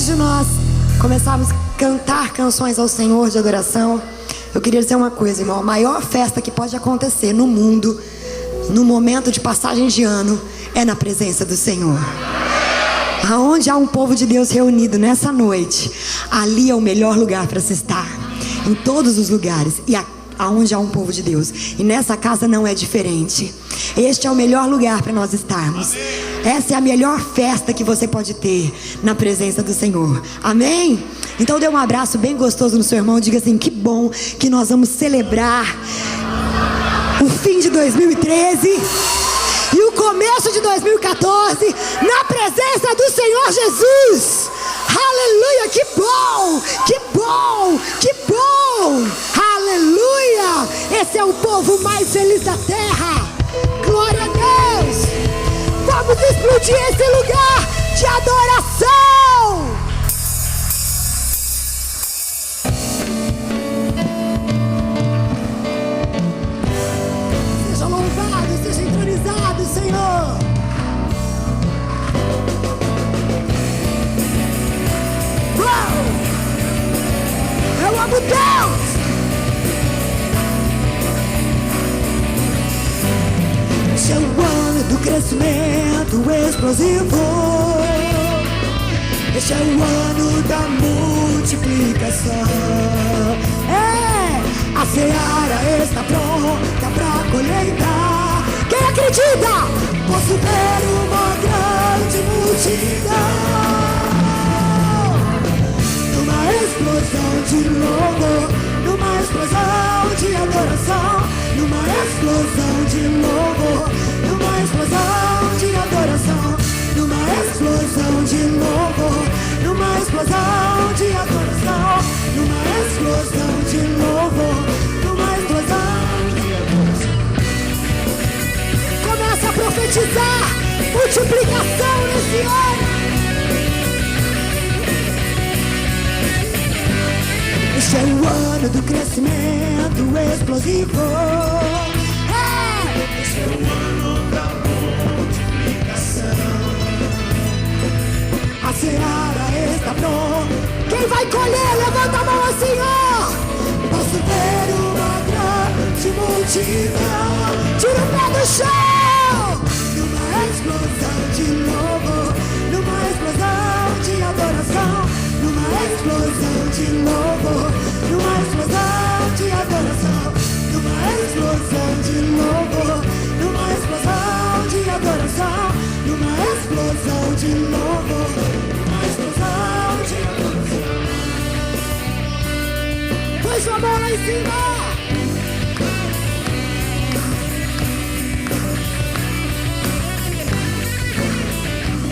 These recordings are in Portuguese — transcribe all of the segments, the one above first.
antes de nós começarmos a cantar canções ao Senhor de adoração, eu queria dizer uma coisa, irmão. A maior festa que pode acontecer no mundo, no momento de passagem de ano, é na presença do Senhor. Aonde há um povo de Deus reunido nessa noite, ali é o melhor lugar para se estar. Em todos os lugares, e aonde há um povo de Deus. E nessa casa não é diferente. Este é o melhor lugar para nós estarmos. Essa é a melhor festa que você pode ter na presença do Senhor. Amém? Então dê um abraço bem gostoso no seu irmão. Diga assim: que bom que nós vamos celebrar o fim de 2013 e o começo de 2014 na presença do Senhor Jesus. Aleluia, que bom, que bom, que bom. Aleluia, esse é o povo mais feliz da terra. Glória a Deus. Vamos explodir esse lugar de adoração. Seja louvado, seja entronizado, Senhor. Eu amo Deus. Este é o ano do crescimento explosivo. Este é o ano da multiplicação. A seara está pronta pra colheita. Quem acredita? Posso ver uma grande multidão. Numa explosão de louvor, numa explosão de adoração, numa explosão de louvor, numa explosão de adoração, numa explosão de louvor, numa explosão de adoração, numa explosão de louvor, numa explosão de adoração. Começa a profetizar multiplicação nesse ano. Este é o ano do crescimento explosivo. Este é o ano da multiplicação. A seara está pronta. Quem vai colher, levanta a mão assim, ó. Posso ver uma grande multidão. Tira o pé do chão. Numa explosão de louvor, numa explosão de adoração, numa explosão de louvor, numa explosão de adoração, numa explosão de louvor, numa explosão de adoração, numa explosão de louvor, numa explosão de adoração. Põe sua mão lá em cima.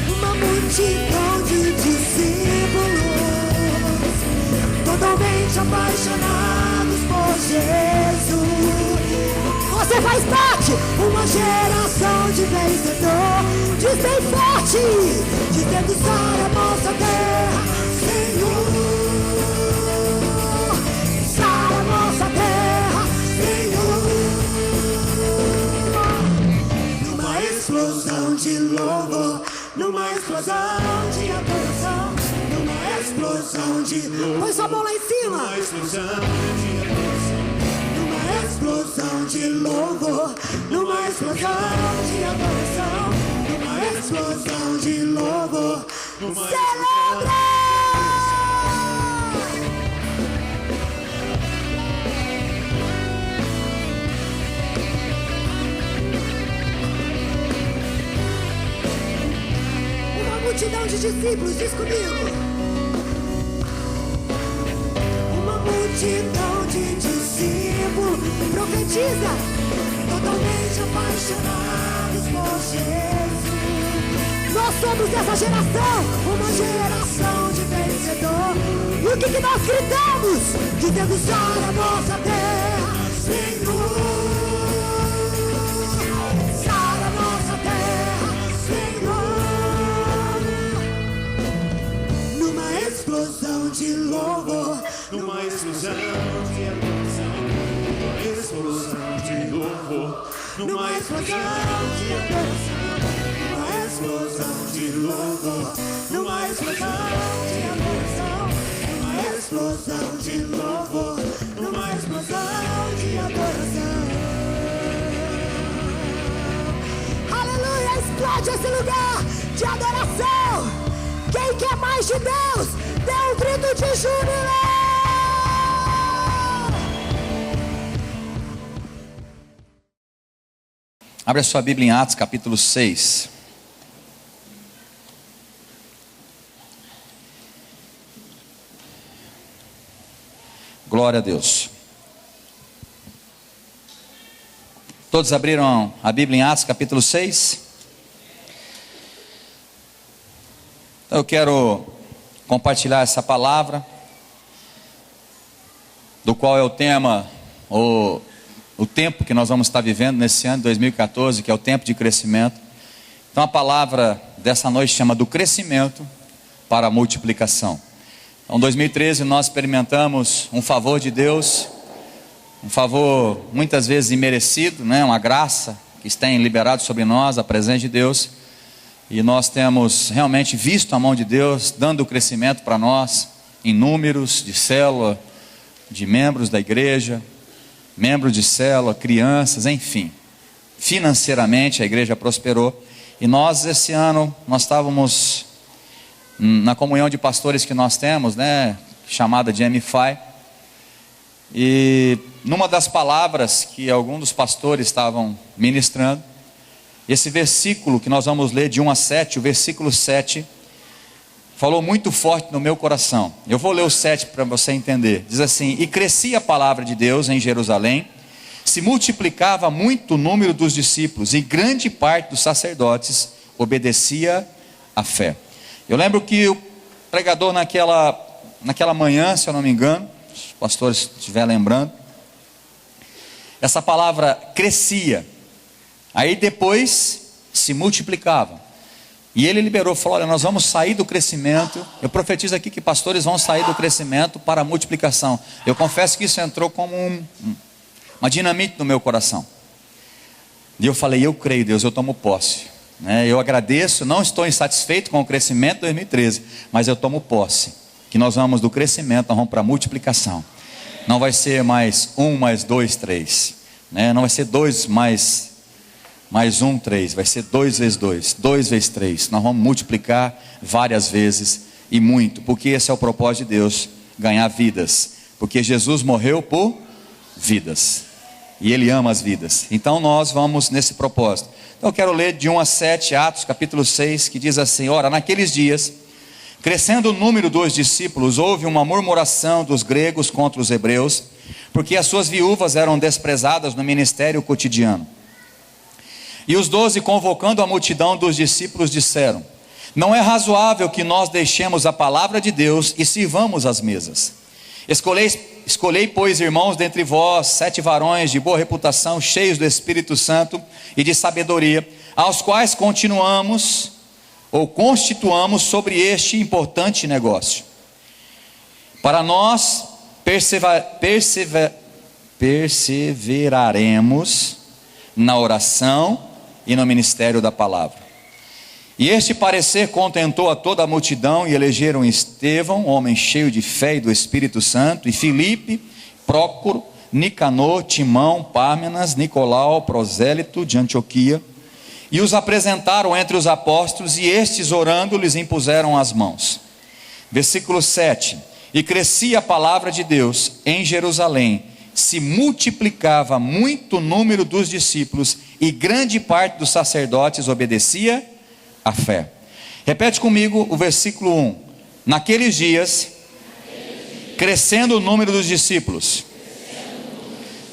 Uma multidão de discípulos totalmente apaixonados por Jesus. Você faz parte, uma geração de vencedor. Diz bem forte, dizendo: sai a nossa terra, Senhor. Sai a nossa terra, Senhor. Numa explosão de louvor, numa explosão de adoração, numa explosão de louvor. Põe sua mão lá em cima. Numa explosão de adoração, numa explosão de louvor, numa explosão de adoração, numa explosão de louvor. Celebra! Uma multidão de discípulos, diz comigo. Multidão de discípulos, profetiza, totalmente apaixonados por Jesus. Nós somos essa geração, uma geração de vencedor. E o que nós gritamos? Dizendo: sai a nossa terra, Senhor. Sai a nossa terra, Senhor. Numa explosão de louvor, numa explosão de adoração, numa explosão de louvor, numa explosão de adoração, numa explosão de louvor, numa explosão de adoração, numa explosão de louvor, numa explosão de adoração. Aleluia, explode esse lugar de adoração. Quem quer mais de Deus, dê um grito de júbilo. Abre a sua Bíblia em Atos capítulo 6. Glória a Deus. Todos abriram a Bíblia em Atos capítulo 6? Então eu quero compartilhar essa palavra, do qual é o tema, o tempo que nós vamos estar vivendo nesse ano de 2014, que é o tempo de crescimento. Então a palavra dessa noite chama do crescimento para a multiplicação. Então, em 2013 nós experimentamos um favor de Deus, um favor muitas vezes imerecido, né? Uma graça que tem liberado sobre nós, a presença de Deus. E nós temos realmente visto a mão de Deus dando o crescimento para nós, em números de célula, de membros da igreja, membros de célula, crianças, enfim. Financeiramente a igreja prosperou. E nós esse ano, nós estávamos na comunhão de pastores que nós temos, né, chamada de MFI. E numa das palavras que alguns dos pastores estavam ministrando, esse versículo que nós vamos ler de 1 a 7, o versículo 7, falou muito forte no meu coração. Eu vou ler o 7 para você entender. Diz assim: e crescia a palavra de Deus em Jerusalém, se multiplicava muito o número dos discípulos, e grande parte dos sacerdotes obedecia à fé. Eu lembro que o pregador naquela manhã, se eu não me engano, se os pastores estiverem lembrando, essa palavra crescia, aí depois se multiplicava. E ele liberou, falou: olha, nós vamos sair do crescimento. Eu profetizo aqui que pastores vão sair do crescimento para a multiplicação. Eu confesso que isso entrou como uma dinamite no meu coração. E eu falei: eu creio, Deus, eu tomo posse, né? Eu agradeço, não estou insatisfeito com o crescimento de 2013, mas eu tomo posse, que nós vamos do crescimento, nós vamos para a multiplicação. Não vai ser mais 1 mais 2, 3, né? Não vai ser 2 mais 1, 3, vai ser 2 vezes 2, 2 vezes 3. Nós vamos multiplicar várias vezes e muito, porque esse é o propósito de Deus, ganhar vidas, porque Jesus morreu por vidas, e Ele ama as vidas. Então nós vamos nesse propósito. Então eu quero ler de 1 a 7, Atos capítulo 6, que diz assim: ora, naqueles dias, crescendo o número dos discípulos, houve uma murmuração dos gregos contra os hebreus, porque as suas viúvas eram desprezadas no ministério cotidiano. E os 12, convocando a multidão dos discípulos, disseram: não é razoável que nós deixemos a palavra de Deus e sirvamos as mesas. Escolhei, pois, irmãos, dentre vós 7 varões de boa reputação, cheios do Espírito Santo e de sabedoria, aos quais constituamos sobre este importante negócio. Para nós perseveraremos na oração e no ministério da palavra. E este parecer contentou a toda a multidão, e elegeram Estevão, homem cheio de fé e do Espírito Santo, e Filipe, Prócoro, Nicanor, Timão, Pármenas, Nicolau, prosélito de Antioquia, e os apresentaram entre os apóstolos, e estes, orando, lhes impuseram as mãos. Versículo 7: e crescia a palavra de Deus em Jerusalém, se multiplicava muito o número dos discípulos, e grande parte dos sacerdotes obedecia à fé. Repete comigo o versículo 1. Naqueles dias, crescendo o número dos discípulos.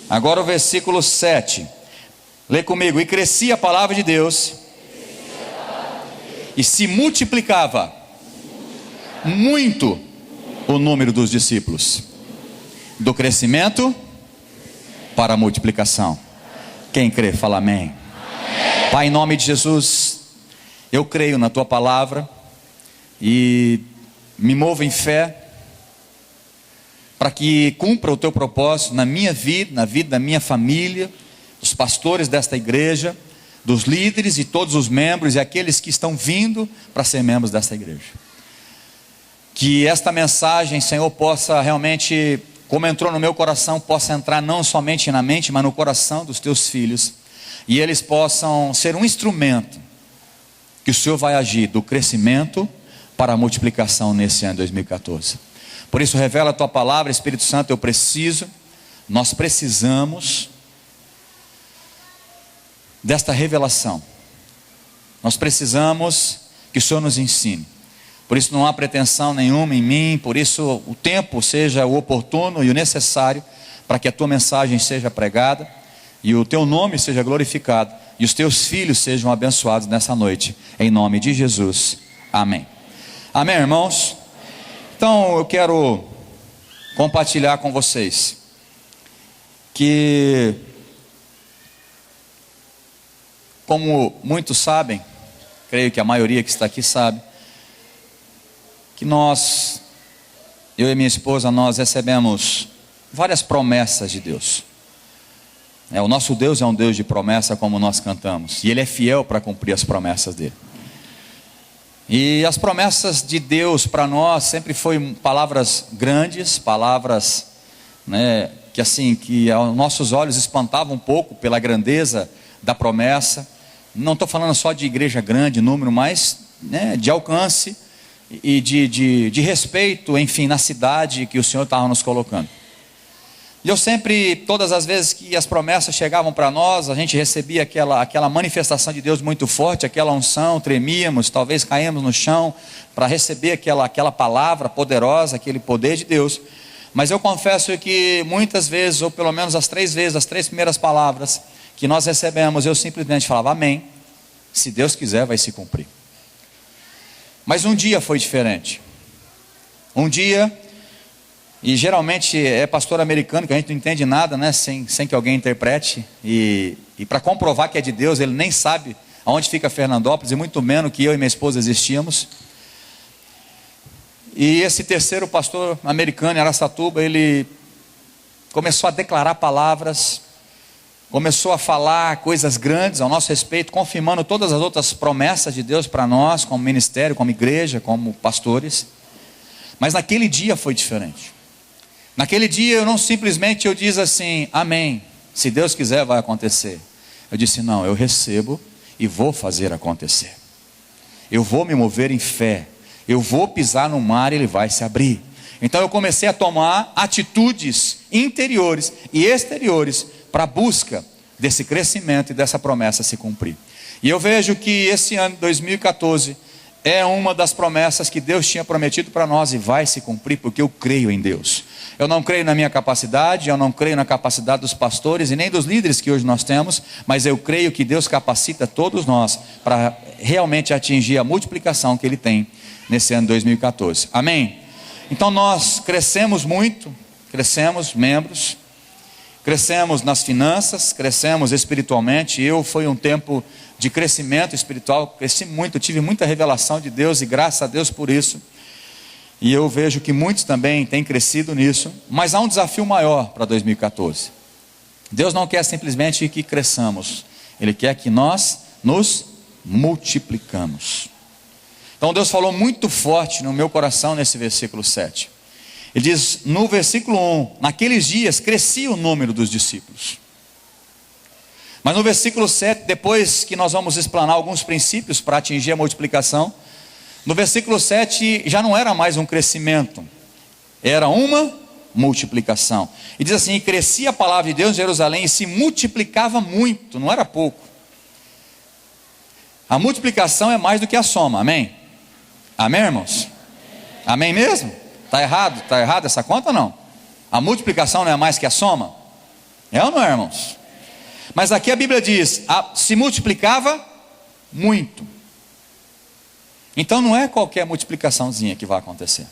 Agora o versículo 7. Lê comigo: e crescia a palavra de Deus, e se multiplicava muito o número dos discípulos. Do crescimento para a multiplicação. Quem crê, fala amém. Pai, em nome de Jesus, eu creio na tua palavra e me movo em fé para que cumpra o teu propósito na minha vida, na vida da minha família, dos pastores desta igreja, dos líderes e todos os membros e aqueles que estão vindo para ser membros dessa igreja. Que esta mensagem, Senhor, possa realmente, como entrou no meu coração, possa entrar não somente na mente, mas no coração dos teus filhos. E eles possam ser um instrumento que o Senhor vai agir do crescimento para a multiplicação nesse ano 2014. Por isso, revela a tua palavra, Espírito Santo, nós precisamos desta revelação. Nós precisamos que o Senhor nos ensine. Por isso não há pretensão nenhuma em mim, por isso o tempo seja o oportuno e o necessário para que a tua mensagem seja pregada e o teu nome seja glorificado e os teus filhos sejam abençoados nessa noite, em nome de Jesus, amém. Amém, irmãos? Então eu quero compartilhar com vocês que, como muitos sabem, creio que a maioria que está aqui sabe, que eu e minha esposa, nós recebemos várias promessas de Deus. O nosso Deus é um Deus de promessa, como nós cantamos, e Ele é fiel para cumprir as promessas dele. E as promessas de Deus para nós sempre foi palavras grandes, palavras, que aos nossos olhos espantavam um pouco pela grandeza da promessa. Não estou falando só de igreja grande, número, mas de alcance e de respeito, enfim, na cidade que o Senhor estava nos colocando. E eu sempre, todas as vezes que as promessas chegavam para nós, a gente recebia aquela manifestação de Deus muito forte, aquela unção, tremíamos, talvez caímos no chão para receber aquela palavra poderosa, aquele poder de Deus. Mas eu confesso que muitas vezes, ou pelo menos as 3 vezes, as 3 primeiras palavras que nós recebemos, eu simplesmente falava amém, se Deus quiser vai se cumprir. Mas um dia foi diferente. Um dia, e geralmente é pastor americano que a gente não entende nada, sem que alguém interprete, e para comprovar que é de Deus, ele nem sabe aonde fica Fernandópolis, e muito menos que eu e minha esposa existíamos. E esse terceiro pastor americano em Araçatuba, ele começou a declarar palavras, começou a falar coisas grandes ao nosso respeito, confirmando todas as outras promessas de Deus para nós, como ministério, como igreja, como pastores. Mas naquele dia foi diferente. Naquele dia eu simplesmente disse assim, amém, se Deus quiser vai acontecer. Eu disse, não, eu recebo e vou fazer acontecer. Eu vou me mover em fé, eu vou pisar no mar e ele vai se abrir. Então eu comecei a tomar atitudes interiores e exteriores para a busca desse crescimento e dessa promessa se cumprir. E eu vejo que esse ano 2014 é uma das promessas que Deus tinha prometido para nós e vai se cumprir, porque eu creio em Deus. Eu não creio na minha capacidade, eu não creio na capacidade dos pastores e nem dos líderes que hoje nós temos, mas eu creio que Deus capacita todos nós para realmente atingir a multiplicação que Ele tem nesse ano 2014. Amém? Então nós crescemos muito, crescemos membros, crescemos nas finanças, crescemos espiritualmente. Foi um tempo de crescimento espiritual, cresci muito, tive muita revelação de Deus e graças a Deus por isso. E eu vejo que muitos também têm crescido nisso, mas há um desafio maior para 2014. Deus não quer simplesmente que cresçamos, Ele quer que nós nos multiplicamos. Então Deus falou muito forte no meu coração nesse versículo 7. Ele diz no versículo 1, naqueles dias crescia o número dos discípulos. Mas no versículo 7, depois que nós vamos explanar alguns princípios para atingir a multiplicação, no versículo 7 já não era mais um crescimento, era uma multiplicação. E diz assim, crescia a palavra de Deus em Jerusalém e se multiplicava muito, não era pouco. A multiplicação é mais do que a soma, amém? Amém, irmãos? Amém mesmo? Está errado? Está errado essa conta ou não? A multiplicação não é mais que a soma? É ou não é, irmãos? Mas aqui a Bíblia diz, se multiplicava muito. Então não é qualquer multiplicaçãozinha que vai acontecer.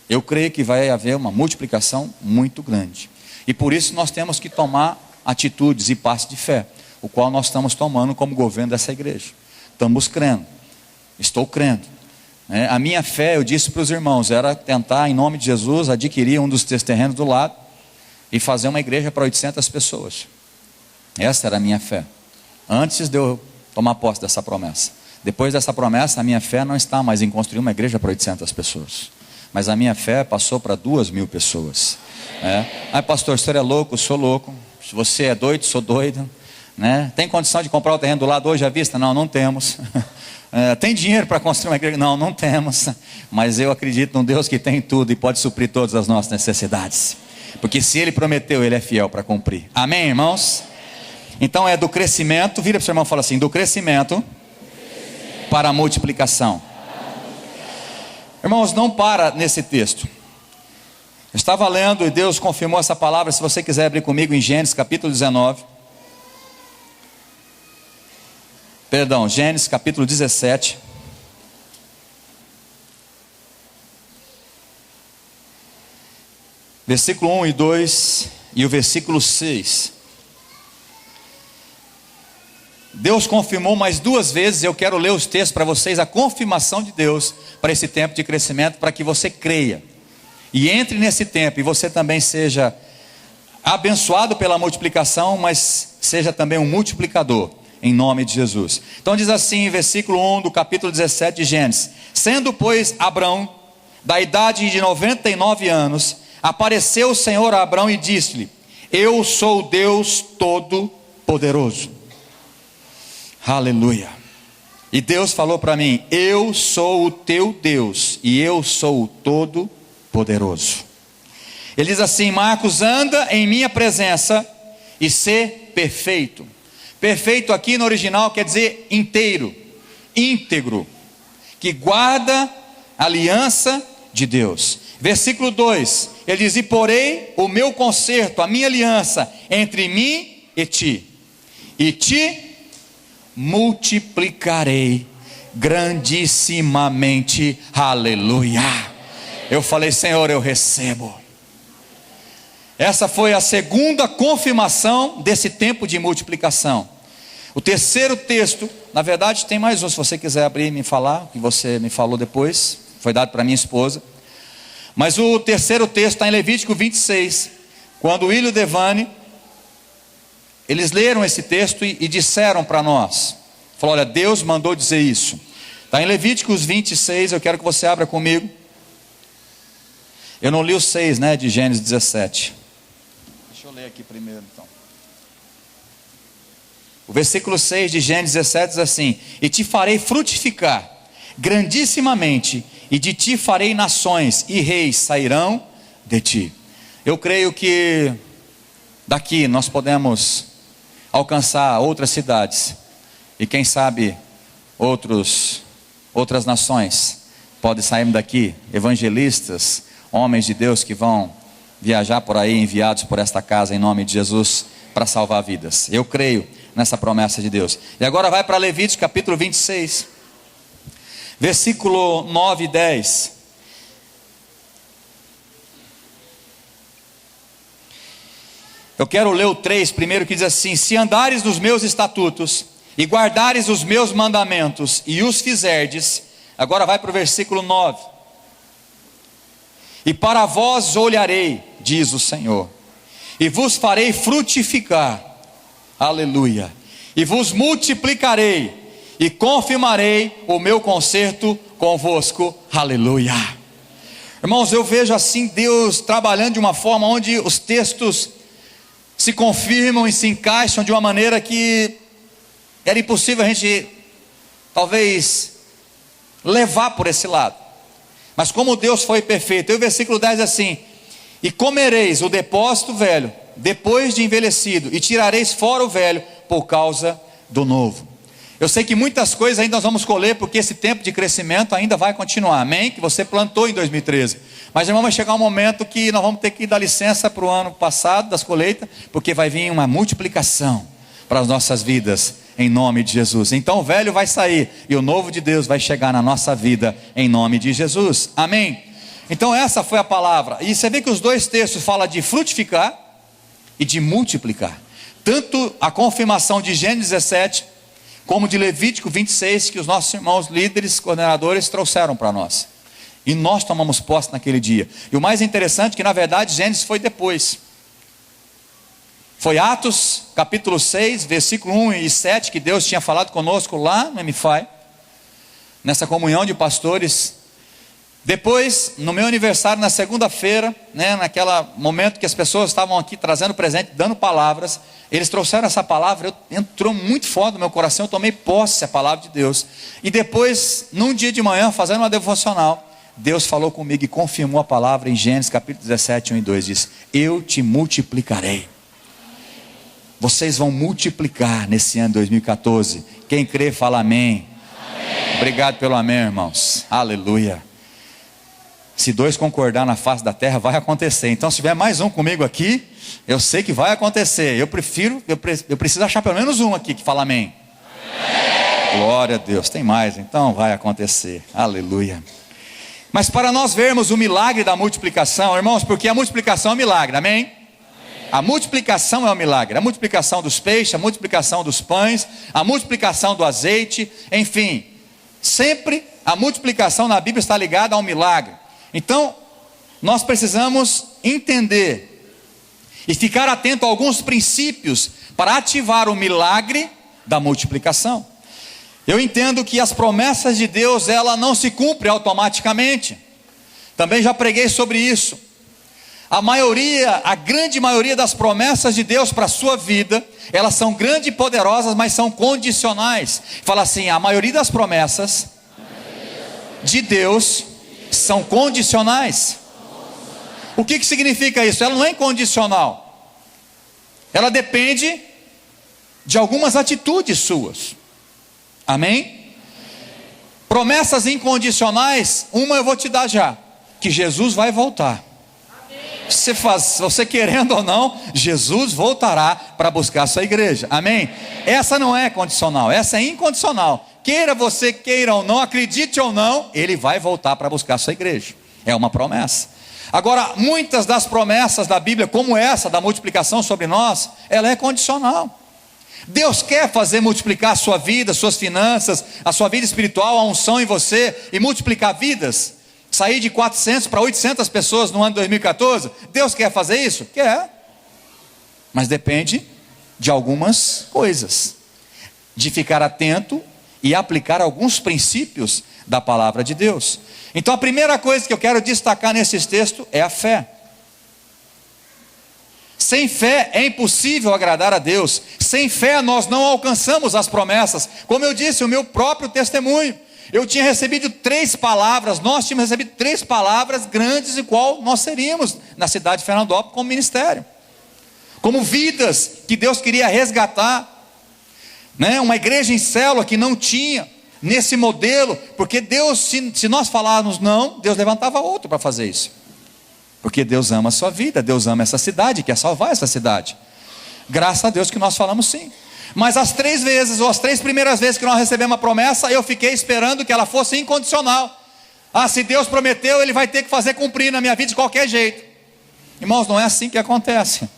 Eu creio que vai haver uma multiplicação muito grande. E por isso nós temos que tomar atitudes e passos de fé, o qual nós estamos tomando como governo dessa igreja. Estamos crendo, estou crendo. A minha fé, eu disse para os irmãos, era tentar em nome de Jesus adquirir um dos terrenos do lado e fazer uma igreja para 800 pessoas. Essa era a minha fé. Antes de eu tomar posse dessa promessa. Depois dessa promessa, a minha fé não está mais em construir uma igreja para 800 pessoas. Mas a minha fé passou para 2.000 pessoas. Ai, pastor, o senhor é louco? Eu sou louco. Se você é doido, sou doido. Tem condição de comprar o terreno do lado hoje à vista? Não, não temos. Tem dinheiro para construir uma igreja? Não, não temos. Mas eu acredito num Deus que tem tudo e pode suprir todas as nossas necessidades. Porque se Ele prometeu, Ele é fiel para cumprir. Amém, irmãos? Então é do crescimento, vira para o seu irmão e fala assim, do crescimento para a multiplicação. Irmãos, não para nesse texto. Eu estava lendo e Deus confirmou essa palavra. Se você quiser abrir comigo em Gênesis capítulo 19. Perdão, Gênesis capítulo 17. Versículo 1 e 2 e o versículo 6. Deus confirmou mais 2 vezes. Eu quero ler os textos para vocês, a confirmação de Deus para esse tempo de crescimento, para que você creia e entre nesse tempo e você também seja abençoado pela multiplicação, mas seja também um multiplicador, em nome de Jesus. Então diz assim, versículo 1 do capítulo 17 de Gênesis: sendo pois Abrão da idade de 99 anos, apareceu o Senhor a Abrão e disse-lhe: eu sou o Deus Todo-Poderoso. Aleluia. E Deus falou para mim: eu sou o teu Deus e eu sou o Todo-Poderoso. Ele diz assim: Marcos, anda em minha presença e ser perfeito. Perfeito aqui no original quer dizer inteiro, íntegro, que guarda a aliança de Deus. Versículo 2, ele diz: e porei o meu concerto, a minha aliança entre mim e te multiplicarei grandissimamente. Aleluia. Eu falei: Senhor, eu recebo. Essa foi a segunda confirmação desse tempo de multiplicação. O terceiro texto, na verdade tem mais um, se você quiser abrir e me falar, o que você me falou depois, foi dado para minha esposa. Mas o terceiro texto está em Levítico 26, quando o William Devane, eles leram esse texto e disseram para nós, falou: olha, Deus mandou dizer isso. Está em Levíticos 26, eu quero que você abra comigo. Eu não li o 6, de Gênesis 17. Deixa eu ler aqui primeiro então. O versículo 6 de Gênesis 17 diz assim: e te farei frutificar grandissimamente, e de ti farei nações, e reis sairão de ti. Eu creio que daqui nós podemos alcançar outras cidades, e quem sabe outras nações podem sair daqui, evangelistas, homens de Deus que vão viajar por aí, enviados por esta casa em nome de Jesus, para salvar vidas. Eu creio nessa promessa de Deus. E agora vai para Levítico capítulo 26, versículo 9 e 10. Eu quero ler o 3 primeiro, que diz assim: se andares nos meus estatutos e guardares os meus mandamentos e os fizerdes. Agora vai para o versículo 9. E para vós olharei, diz o Senhor, e vos farei frutificar, aleluia, e vos multiplicarei, e confirmarei o meu concerto convosco, aleluia. Irmãos, eu vejo assim Deus trabalhando de uma forma onde os textos se confirmam e se encaixam de uma maneira que era impossível a gente talvez levar por esse lado. Mas como Deus foi perfeito, e o versículo 10 diz assim: e comereis o depósito velho depois de envelhecido, e tirareis fora o velho por causa do novo. Eu sei que muitas coisas ainda nós vamos colher, porque esse tempo de crescimento ainda vai continuar, amém? Que você plantou em 2013, mas irmão, vai chegar um momento que nós vamos ter que dar licença para o ano passado das colheitas, porque vai vir uma multiplicação para as nossas vidas, em nome de Jesus. Então o velho vai sair, e o novo de Deus vai chegar na nossa vida, em nome de Jesus, amém? Então essa foi a palavra, e você vê que os dois textos falam de frutificar e de multiplicar, tanto a confirmação de Gênesis 17, como de Levítico 26, que os nossos irmãos líderes, coordenadores trouxeram para nós, e nós tomamos posse naquele dia. E o mais interessante é que na verdade Gênesis foi depois. Foi Atos capítulo 6, versículo 1 e 7, que Deus tinha falado conosco lá no MFI, nessa comunhão de pastores. Depois, no meu aniversário, na segunda-feira, naquele momento que as pessoas estavam aqui trazendo presente, dando palavras, eles trouxeram essa palavra, entrou muito forte no meu coração, eu tomei posse da palavra de Deus. E depois, num dia de manhã, fazendo uma devocional, Deus falou comigo e confirmou a palavra em Gênesis capítulo 17, 1 e 2, diz: eu te multiplicarei. Vocês vão multiplicar nesse ano 2014. Quem crê, fala amém. Amém. Obrigado pelo amém, irmãos. Aleluia. Se 2 concordar na face da terra, vai acontecer. Então, se tiver mais um comigo aqui, eu sei que vai acontecer. Eu preciso achar pelo menos um aqui que fala amém. Amém. Glória a Deus. Tem mais, então vai acontecer. Aleluia. Mas para nós vermos o milagre da multiplicação, irmãos, porque a multiplicação é um milagre, amém? A multiplicação é um milagre. A multiplicação dos peixes, a multiplicação dos pães, a multiplicação do azeite, enfim, sempre a multiplicação na Bíblia está ligada a um milagre. Então, nós precisamos entender e ficar atento a alguns princípios para ativar o milagre da multiplicação. Eu entendo que as promessas de Deus, ela não se cumpre automaticamente. Também já preguei sobre isso. A grande maioria das promessas de Deus para a sua vida, elas são grandes e poderosas, mas são condicionais. Fala assim, a maioria das promessas de Deus são condicionais. O que significa isso? Ela não é incondicional. Ela depende de algumas atitudes suas. Amém? Promessas incondicionais, uma eu vou te dar já, que Jesus vai voltar. Você querendo ou não, Jesus voltará para buscar a sua igreja. Amém? Essa não é condicional, essa é incondicional. Queira você, queira ou não, acredite ou não, Ele vai voltar para buscar a sua igreja. É uma promessa. Agora, muitas das promessas da Bíblia, como essa da multiplicação sobre nós, ela é condicional. Deus quer fazer multiplicar a sua vida, suas finanças, a sua vida espiritual, a unção em você e multiplicar vidas. Sair de 400 para 800 pessoas no ano de 2014. Deus quer fazer isso? Quer. Mas depende de algumas coisas. De ficar atento e aplicar alguns princípios da palavra de Deus. Então a primeira coisa que eu quero destacar nesses textos é a fé. Sem fé é impossível agradar a Deus. Sem fé nós não alcançamos as promessas. Como eu disse, o meu próprio testemunho. Eu tinha recebido 3 palavras, nós tínhamos recebido 3 palavras grandes, e qual nós seríamos na cidade de Fernandópolis como ministério. Como vidas que Deus queria resgatar. Uma igreja em célula que não tinha nesse modelo, porque Deus, se nós falarmos não, Deus levantava outro para fazer isso. Porque Deus ama a sua vida, Deus ama essa cidade, quer salvar essa cidade. Graças a Deus que nós falamos sim. Mas as 3 vezes, ou as 3 primeiras vezes que nós recebemos a promessa, eu fiquei esperando que ela fosse incondicional. Se Deus prometeu, Ele vai ter que fazer cumprir na minha vida de qualquer jeito. Irmãos, não é assim que acontece.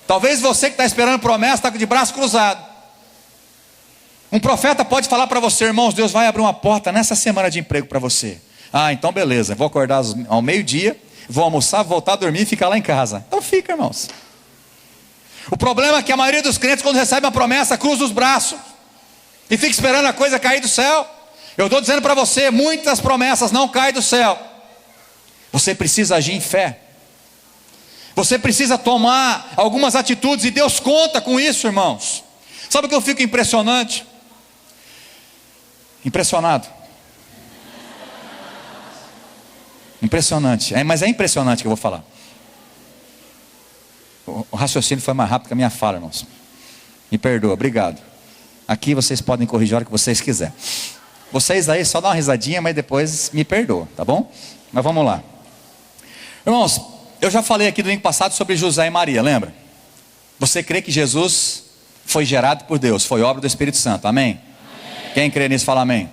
Talvez você que está esperando promessa, está de braço cruzado. Um profeta pode falar para você, irmãos, Deus vai abrir uma porta nessa semana de emprego para você. Então beleza, vou acordar ao meio-dia, vou almoçar, voltar a dormir e ficar lá em casa. Então fica, irmãos. O problema é que a maioria dos crentes, quando recebe uma promessa, cruza os braços e fica esperando a coisa cair do céu. Eu estou dizendo para você, muitas promessas não caem do céu. Você precisa agir em fé. Você precisa tomar algumas atitudes, e Deus conta com isso, irmãos. Sabe o que eu fico impressionado? Impressionante, mas é impressionante que eu vou falar. O raciocínio foi mais rápido que a minha fala, irmãos. Me perdoa, obrigado. Aqui vocês podem corrigir a hora que vocês quiserem. Vocês aí só dá uma risadinha, mas depois me perdoa, tá bom? Mas vamos lá. Irmãos, eu já falei aqui domingo passado sobre José e Maria, lembra? Você crê que Jesus foi gerado por Deus, foi obra do Espírito Santo, amém? Quem crê nisso fala amém.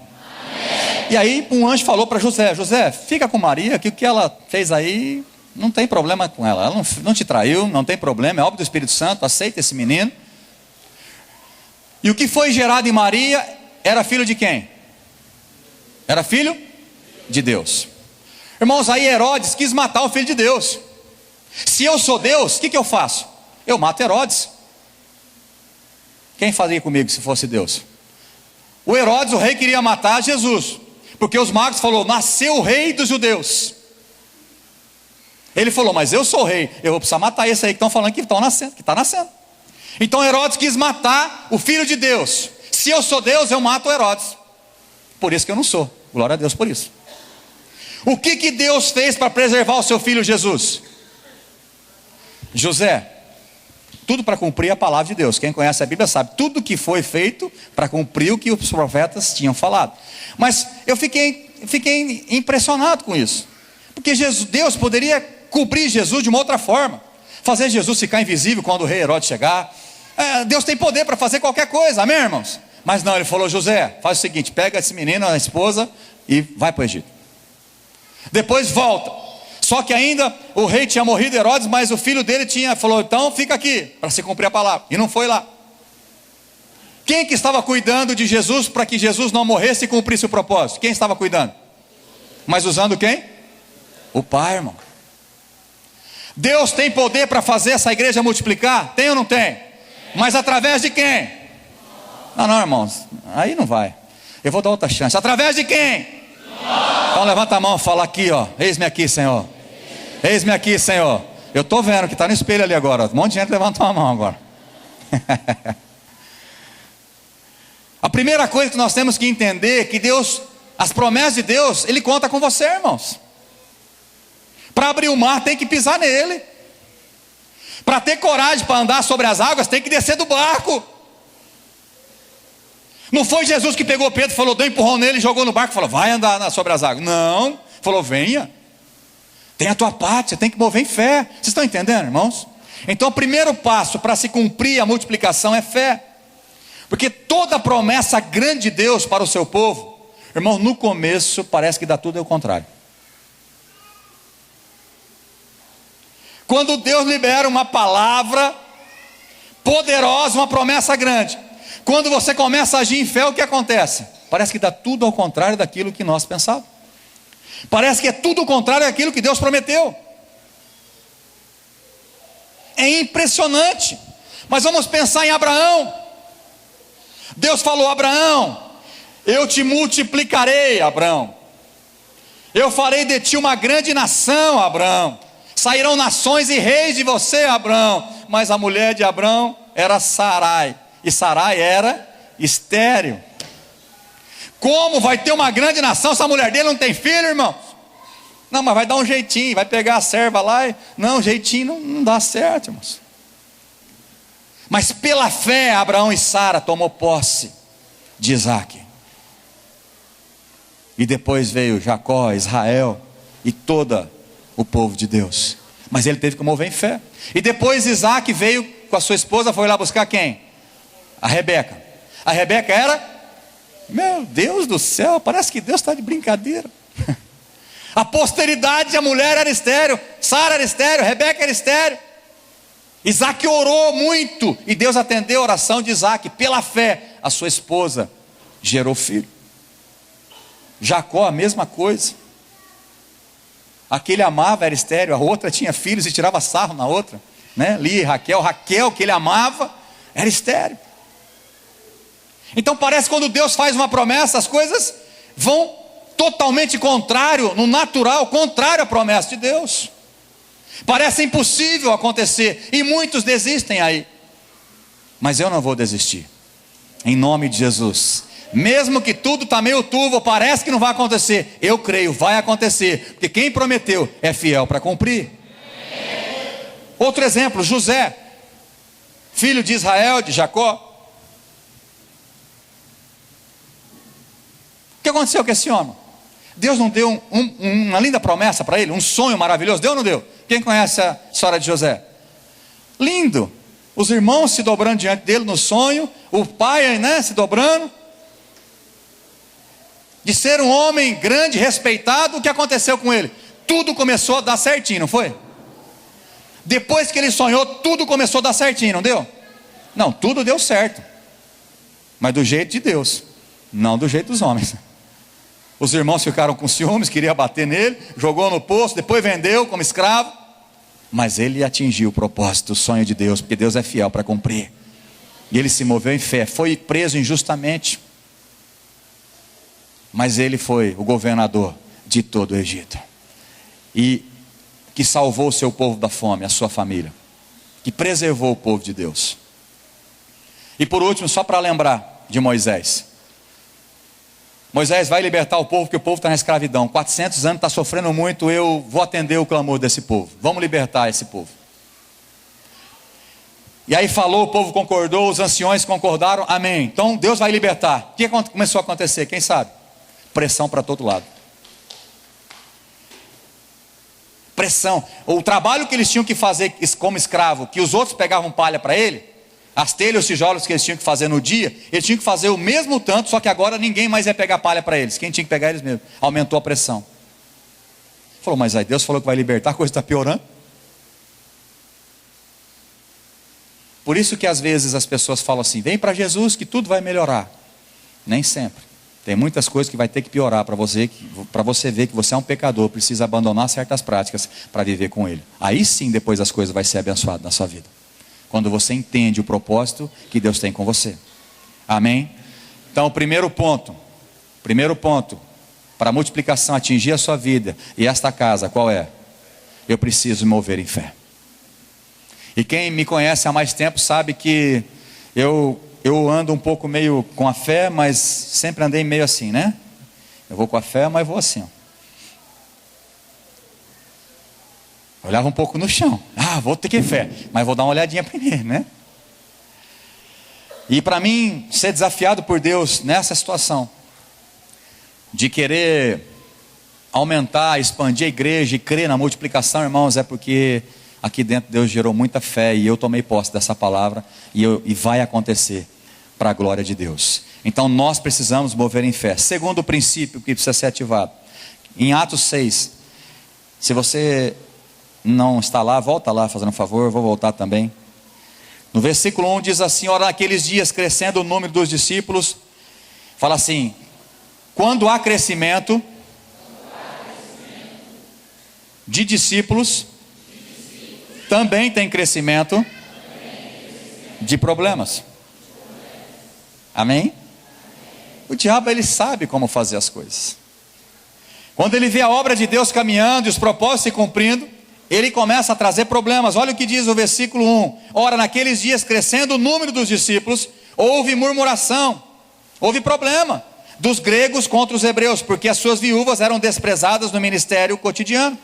E aí um anjo falou para José: José, fica com Maria, que o que ela fez aí não tem problema com ela. Ela não te traiu, não tem problema, é obra do Espírito Santo, aceita esse menino. E o que foi gerado em Maria era filho de quem? Era filho de Deus. Irmãos, aí Herodes quis matar o filho de Deus. Se eu sou Deus, o que eu faço? eu mato Herodes. Quem faria comigo se fosse Deus? O Herodes, o rei, queria matar Jesus, porque os magos falaram, nasceu o rei dos judeus. Ele falou, mas eu sou o rei, eu vou precisar matar esse aí que estão falando que está nascendo. Então Herodes quis matar o filho de Deus. Se eu sou Deus, eu mato o Herodes. Por isso que eu não sou. Glória a Deus por isso. O que Deus fez para preservar o seu filho Jesus? José, tudo para cumprir a palavra de Deus. Quem conhece a Bíblia sabe, tudo que foi feito para cumprir o que os profetas tinham falado. Mas eu fiquei impressionado com isso. Porque Deus poderia cobrir Jesus de uma outra forma. Fazer Jesus ficar invisível quando o rei Herodes chegar. Deus tem poder para fazer qualquer coisa, amém, irmãos? Mas não, ele falou, José, faz o seguinte, pega esse menino, a esposa, e vai para o Egito. Depois volta. Só que ainda o rei tinha morrido, Herodes, mas o filho dele falou, então fica aqui, para se cumprir a palavra. E não foi lá. Quem que estava cuidando de Jesus para que Jesus não morresse e cumprisse o propósito? Quem estava cuidando? Mas usando quem? O Pai, irmão. Deus tem poder para fazer essa igreja multiplicar? Tem ou não tem? Mas através de quem? Não, irmãos, aí não vai. Eu vou dar outra chance. Através de quem? Então levanta a mão e fala aqui, ó. Eis-me aqui, Senhor. Eis-me aqui, Senhor. Eu estou vendo que está no espelho ali agora. Um monte de gente levantou a mão agora. A primeira coisa que nós temos que entender é que Deus, as promessas de Deus, Ele conta com você, irmãos. Para abrir o mar tem que pisar nele. Para ter coragem para andar sobre as águas tem que descer do barco. Não foi Jesus que pegou Pedro, falou, deu um empurrão nele, jogou no barco, falou, vai andar sobre as águas. Não, falou, venha. Tem a tua parte, você tem que mover em fé. Vocês estão entendendo, irmãos? Então o primeiro passo para se cumprir a multiplicação é fé. Porque toda promessa grande de Deus para o seu povo, irmão, no começo parece que dá tudo ao contrário. Quando Deus libera uma palavra poderosa, uma promessa grande, quando você começa a agir em fé, o que acontece? Parece que dá tudo ao contrário daquilo que nós pensávamos. Parece que é tudo ao contrário daquilo que Deus prometeu. É impressionante. Mas vamos pensar em Abraão. Deus falou, Abraão, eu te multiplicarei, Abraão. Eu farei de ti uma grande nação, Abraão. Sairão nações e reis de você, Abraão. Mas a mulher de Abraão era Sarai. E Sarai era estéril. Como vai ter uma grande nação se a mulher dele não tem filho, irmãos? Não, mas vai dar um jeitinho, vai pegar a serva lá e... Não, jeitinho não dá certo, irmãos. Mas pela fé, Abraão e Sara tomou posse de Isaac. E depois veio Jacó, Israel e todo o povo de Deus. Mas ele teve que mover em fé. E depois Isaac veio com a sua esposa, foi lá buscar quem? A Rebeca. A Rebeca era, meu Deus do céu, parece que Deus está de brincadeira. A posteridade, a mulher era estéril, Sara era estéril, Rebeca era estéril. Isaac orou muito e Deus atendeu a oração de Isaac. Pela fé, a sua esposa gerou filho. Jacó, a mesma coisa. Aquele amava, era estéril, a outra tinha filhos e tirava sarro na outra, né? Lia e Raquel, que ele amava, era estéril. Então parece que quando Deus faz uma promessa, as coisas vão totalmente contrário, no natural, contrário à promessa de Deus. Parece impossível acontecer, e muitos desistem aí. Mas eu não vou desistir, em nome de Jesus. Mesmo que tudo está meio turvo, parece que não vai acontecer, eu creio, vai acontecer, porque quem prometeu é fiel para cumprir. Outro exemplo, José, filho de Israel, de Jacó. O que aconteceu com esse homem? Deus não deu uma linda promessa para ele, um sonho maravilhoso, deu ou não deu? Quem conhece a história de José? Lindo, os irmãos se dobrando diante dele no sonho, o pai, né, se dobrando, de ser um homem grande, respeitado. O que aconteceu com ele? Tudo começou a dar certinho, não foi? Depois que ele sonhou, tudo começou a dar certinho, não deu? Não, tudo deu certo, mas do jeito de Deus, não do jeito dos homens. Os irmãos ficaram com ciúmes, queria bater nele, jogou no poço, depois vendeu como escravo. Mas ele atingiu o propósito, o sonho de Deus, porque Deus é fiel para cumprir. E ele se moveu em fé, foi preso injustamente, mas ele foi o governador de todo o Egito, e que salvou o seu povo da fome, a sua família, que preservou o povo de Deus. E por último, só para lembrar de Moisés. Moisés vai libertar o povo, porque o povo está na escravidão, 400 anos, está sofrendo muito, eu vou atender o clamor desse povo, vamos libertar esse povo. E aí falou, o povo concordou, os anciões concordaram, amém. Então Deus vai libertar. O que começou a acontecer? Quem sabe? Pressão para todo lado. Pressão. O trabalho que eles tinham que fazer como escravo, que os outros pegavam palha para ele, as telhas, os tijolos que eles tinham que fazer no dia, eles tinham que fazer o mesmo tanto, só que agora ninguém mais ia pegar palha para eles. Quem tinha que pegar eles mesmo. Aumentou a pressão. Falou, mas aí Deus falou que vai libertar, a coisa está piorando. Por isso que às vezes as pessoas falam assim, vem para Jesus que tudo vai melhorar. Nem sempre. Tem muitas coisas que vai ter que piorar para você ver que você é um pecador, precisa abandonar certas práticas para viver com Ele. Aí sim depois as coisas vão ser abençoadas na sua vida. Quando você entende o propósito que Deus tem com você. Amém? Então o primeiro ponto, para a multiplicação atingir a sua vida e esta casa, qual é? Eu preciso me mover em fé. E quem me conhece há mais tempo sabe que eu ando um pouco meio com a fé, mas sempre andei meio assim, né? Eu vou com a fé, mas vou assim, ó. Olhava um pouco no chão. Vou ter que fé, mas vou dar uma olhadinha primeiro, né? E para mim, ser desafiado por Deus nessa situação, de querer aumentar, expandir a igreja e crer na multiplicação, irmãos, é porque aqui dentro Deus gerou muita fé e eu tomei posse dessa palavra e vai acontecer para a glória de Deus. Então nós precisamos mover em fé. Segundo princípio que precisa ser ativado, em Atos 6, se você não está lá, volta lá fazendo um favor, eu vou voltar também. No versículo 1 diz assim, ora naqueles dias crescendo o número dos discípulos, fala assim, quando há crescimento de discípulos, também tem crescimento de problemas. Amém? O diabo ele sabe como fazer as coisas. Quando ele vê a obra de Deus caminhando e os propósitos se cumprindo, ele começa a trazer problemas. Olha o que diz o versículo 1. Ora, naqueles dias crescendo o número dos discípulos, houve murmuração, houve problema dos gregos contra os hebreus, porque as suas viúvas eram desprezadas no ministério cotidiano.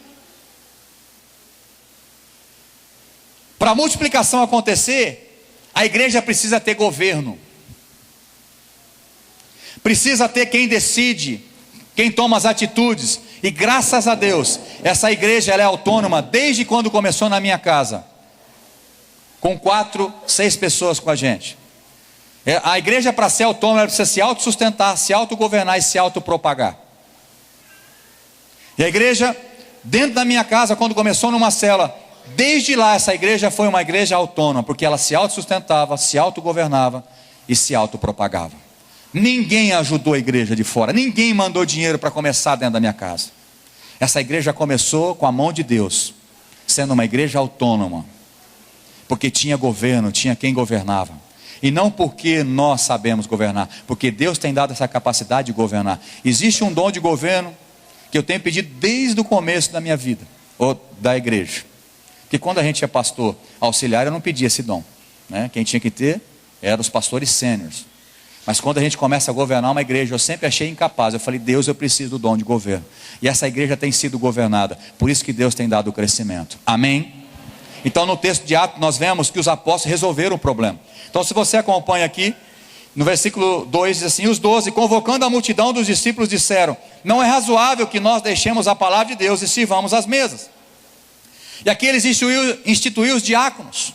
Para a multiplicação acontecer, a igreja precisa ter governo. Precisa ter quem decide, quem toma as atitudes. E graças a Deus, essa igreja ela é autônoma desde quando começou na minha casa. Com 4, 6 pessoas com a gente. A igreja para ser autônoma, ela precisa se autossustentar, se autogovernar e se autopropagar. E a igreja, dentro da minha casa, quando começou numa cela, desde lá essa igreja foi uma igreja autônoma, porque ela se autossustentava, se autogovernava e se autopropagava. Ninguém ajudou a igreja de fora, ninguém mandou dinheiro para começar dentro da minha casa. Essa igreja começou com a mão de Deus, sendo uma igreja autônoma, porque tinha governo, tinha quem governava. E não porque nós sabemos governar, porque Deus tem dado essa capacidade de governar. Existe um dom de governo que eu tenho pedido desde o começo da minha vida, ou da igreja. Porque quando a gente é pastor auxiliar, eu não pedia esse dom, né? Quem tinha que ter eram os pastores sêniores. Mas quando a gente começa a governar uma igreja, eu sempre achei incapaz. Eu falei, Deus, eu preciso do dom de governo. E essa igreja tem sido governada. Por isso que Deus tem dado o crescimento. Amém? Então no texto de Atos nós vemos que os apóstolos resolveram o problema. Então se você acompanha aqui, no versículo 2 diz assim, os 12, convocando a multidão dos discípulos, disseram, não é razoável que nós deixemos a palavra de Deus e sirvamos as mesas. E aqui eles instituiu os diáconos,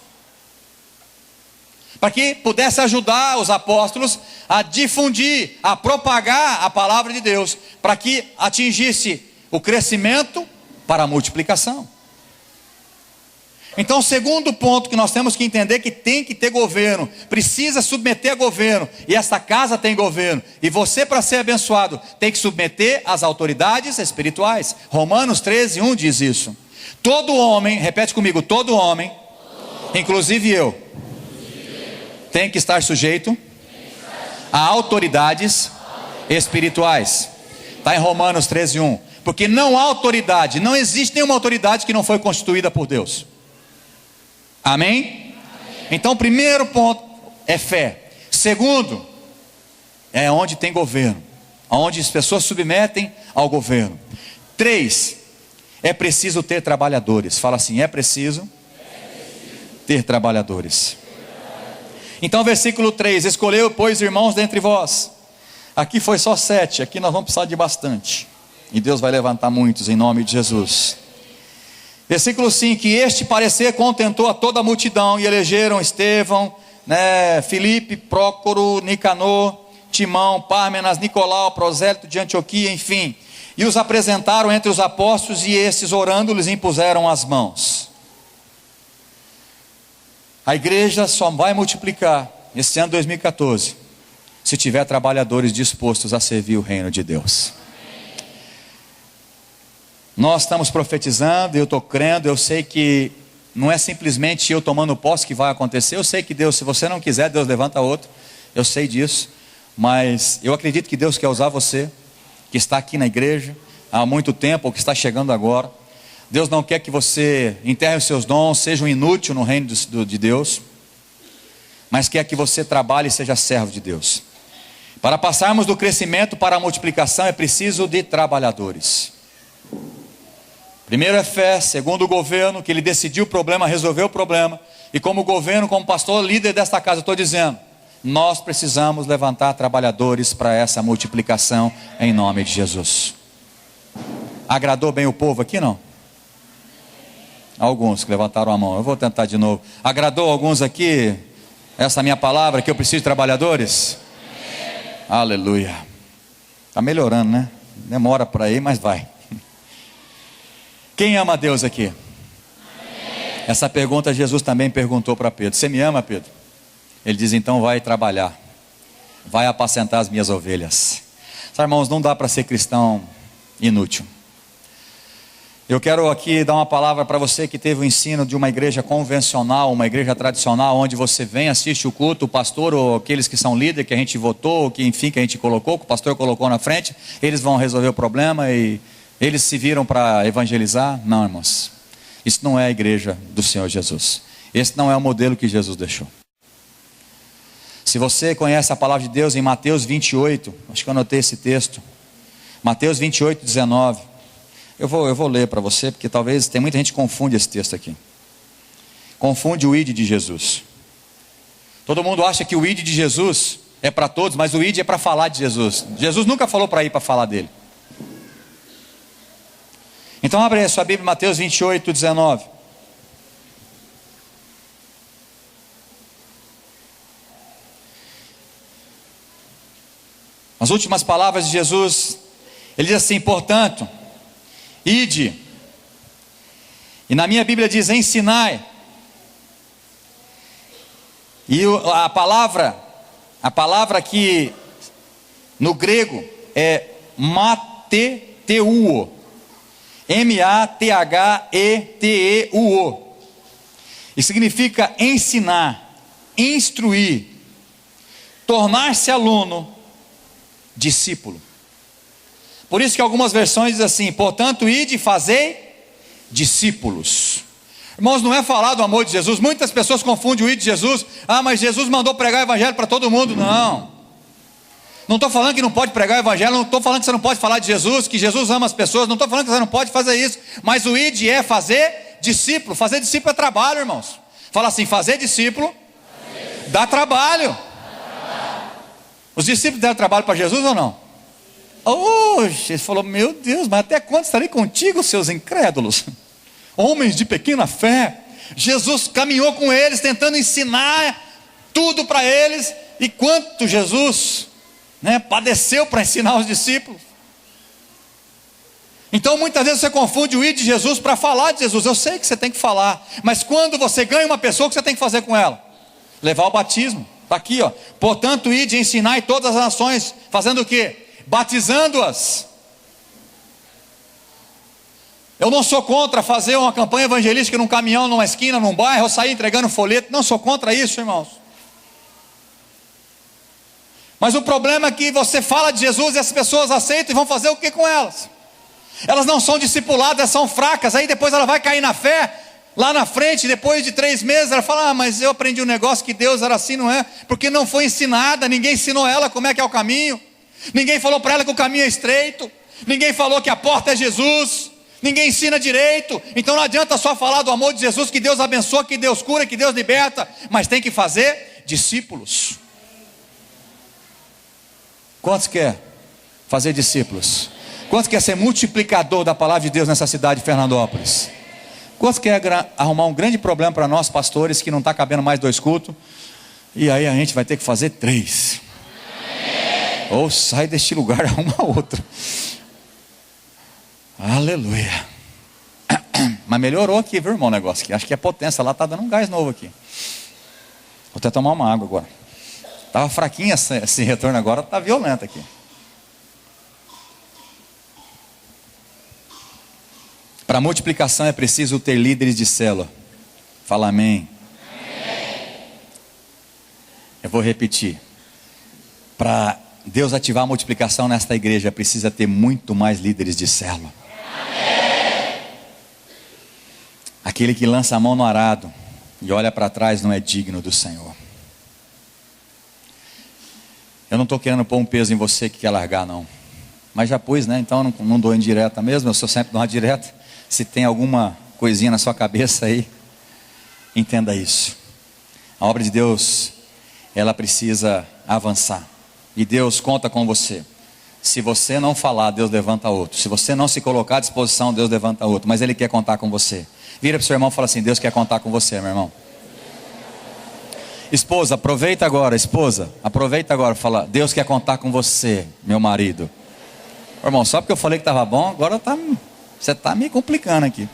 para que pudesse ajudar os apóstolos a difundir, a propagar a palavra de Deus, para que atingisse o crescimento para a multiplicação. Então o segundo ponto que nós temos que entender, que tem que ter governo, precisa submeter a governo, e esta casa tem governo, e você, para ser abençoado, tem que submeter às autoridades espirituais. Romanos 13:1 diz isso. Todo homem, repete comigo, todo homem, inclusive eu, tem que estar sujeito a autoridades espirituais. Está em Romanos 13:1. Porque não há autoridade, não existe nenhuma autoridade que não foi constituída por Deus. Amém? Então, primeiro ponto é fé. Segundo, é onde tem governo, onde as pessoas submetem ao governo. 3, é preciso ter trabalhadores. Fala assim, é preciso ter trabalhadores. Então, versículo 3, escolheu, pois, irmãos dentre vós. Aqui foi só 7, aqui nós vamos precisar de bastante. E Deus vai levantar muitos em nome de Jesus. Versículo 5, que este parecer contentou a toda a multidão, e elegeram Estevão, Filipe, Prócoro, Nicanor, Timão, Pármenas, Nicolau, Prosélito de Antioquia, enfim. E os apresentaram entre os apóstolos, e esses, orando, lhes impuseram as mãos. A igreja só vai multiplicar esse ano 2014 se tiver trabalhadores dispostos a servir o reino de Deus. Nós estamos profetizando, eu estou crendo, eu sei que não é simplesmente eu tomando posse que vai acontecer. Eu sei que Deus, se você não quiser, Deus levanta outro, eu sei disso, mas eu acredito que Deus quer usar você, que está aqui na igreja há muito tempo, ou que está chegando agora. Deus não quer que você enterre os seus dons, seja um inútil no reino de Deus, mas quer que você trabalhe e seja servo de Deus. Para passarmos do crescimento para a multiplicação é preciso de trabalhadores. Primeiro é fé, segundo o governo, que ele decidiu o problema, resolveu o problema. E como governo, como pastor, líder desta casa, eu estou dizendo, nós precisamos levantar trabalhadores para essa multiplicação em nome de Jesus. Agradou bem o povo aqui, não? Alguns que levantaram a mão, eu vou tentar de novo. Agradou alguns aqui essa minha palavra, que eu preciso de trabalhadores? Aleluia. Está melhorando, né? Demora para ir, mas vai. Quem ama a Deus aqui? Amém. Essa pergunta Jesus também perguntou para Pedro. Você me ama, Pedro? Ele diz, então vai trabalhar, vai apacentar as minhas ovelhas. Sabe, irmãos, não dá para ser cristão inútil. Eu quero aqui dar uma palavra para você que teve o ensino de uma igreja convencional, uma igreja tradicional, onde você vem, assiste o culto, o pastor ou aqueles que são líderes, que a gente votou, que enfim, que a gente colocou, que o pastor colocou na frente, eles vão resolver o problema e eles se viram para evangelizar. Não, irmãos, isso não é a igreja do Senhor Jesus. Esse não é o modelo que Jesus deixou. Se você conhece a palavra de Deus em Mateus 28, acho que eu anotei esse texto, Mateus 28, 19, eu vou ler para você, porque talvez tem muita gente que confunde esse texto aqui, confunde o ID de Jesus. Todo mundo acha que o ID de Jesus é para todos, mas o ID é para falar de Jesus. Jesus nunca falou para ir para falar dele. Então abre aí a sua Bíblia, Mateus 28, 19. As últimas palavras de Jesus, ele diz assim, portanto, ide, e na minha Bíblia diz ensinai, e a palavra que no grego é mateteuo, M-A-T-H-E-T-E-U-O, e significa ensinar, instruir, tornar-se aluno, discípulo. Por isso que algumas versões dizem assim, portanto, ide e fazei discípulos. Irmãos, não é falar do amor de Jesus. Muitas pessoas confundem o ide de Jesus. Ah, mas Jesus mandou pregar o evangelho para todo mundo. Não estou falando que não pode pregar o evangelho. Não estou falando que você não pode falar de Jesus, que Jesus ama as pessoas. Não estou falando que você não pode fazer isso. Mas o ide é fazer discípulo. Fazer discípulo é trabalho, irmãos. Fala assim, fazer discípulo dá trabalho. Os discípulos deram trabalho para Jesus ou não? Ele falou, meu Deus, mas até quando estarei contigo, seus incrédulos? Homens de pequena fé. Jesus caminhou com eles, tentando ensinar tudo para eles. E quanto Jesus padeceu para ensinar os discípulos. Então muitas vezes você confunde o ir de Jesus para falar de Jesus. Eu sei que você tem que falar, mas quando você ganha uma pessoa, o que você tem que fazer com ela? Levar ao batismo. Está aqui, ó. Portanto, ide e ensinai todas as nações, fazendo o quê? Batizando-as Eu não sou contra fazer uma campanha evangelística num caminhão, numa esquina, num bairro, ou sair entregando folheto. Não sou contra isso, irmãos. Mas o problema é que você fala de Jesus e as pessoas aceitam e vão fazer o que com elas? Elas não são discipuladas, elas são fracas. Aí depois ela vai cair na fé, lá na frente, depois de 3 meses, ela fala: mas eu aprendi um negócio que Deus era assim, não é? Porque não foi ensinada, ninguém ensinou ela como é que é o caminho. Ninguém falou para ela que o caminho é estreito. Ninguém falou que a porta é Jesus. Ninguém ensina direito. Então não adianta só falar do amor de Jesus, que Deus abençoa, que Deus cura, que Deus liberta. Mas tem que fazer discípulos. Quantos quer fazer discípulos? Quantos quer ser multiplicador da palavra de Deus nessa cidade de Fernandópolis? Quantos quer arrumar um grande problema para nós pastores, que não está cabendo mais 2 cultos, e aí a gente vai ter que fazer 3? Ou sai deste lugar e arruma outro. Aleluia. Mas melhorou aqui, viu, irmão, o negócio aqui. Acho que a potência lá está dando um gás novo aqui. Vou até tomar uma água agora. Estava fraquinho esse retorno, agora está violento aqui. Para multiplicação é preciso ter líderes de célula. Fala amém. Eu vou repetir. Para Deus ativar a multiplicação nesta igreja, precisa ter muito mais líderes de célula. Aquele que lança a mão no arado e olha para trás não é digno do Senhor. Eu não estou querendo pôr um peso em você que quer largar, não. Mas já pus, né? Então eu não dou indireta mesmo. Eu sou sempre dou uma direta. Se tem alguma coisinha na sua cabeça aí, entenda isso. A obra de Deus, ela precisa avançar. E Deus conta com você. Se você não falar, Deus levanta outro. Se você não se colocar à disposição, Deus levanta outro. Mas Ele quer contar com você. Vira para o seu irmão e fala assim: Deus quer contar com você, meu irmão. Esposa, aproveita agora. Esposa, aproveita agora. Fala: Deus quer contar com você, meu marido. Irmão, só porque eu falei que estava bom, agora você está me complicando aqui.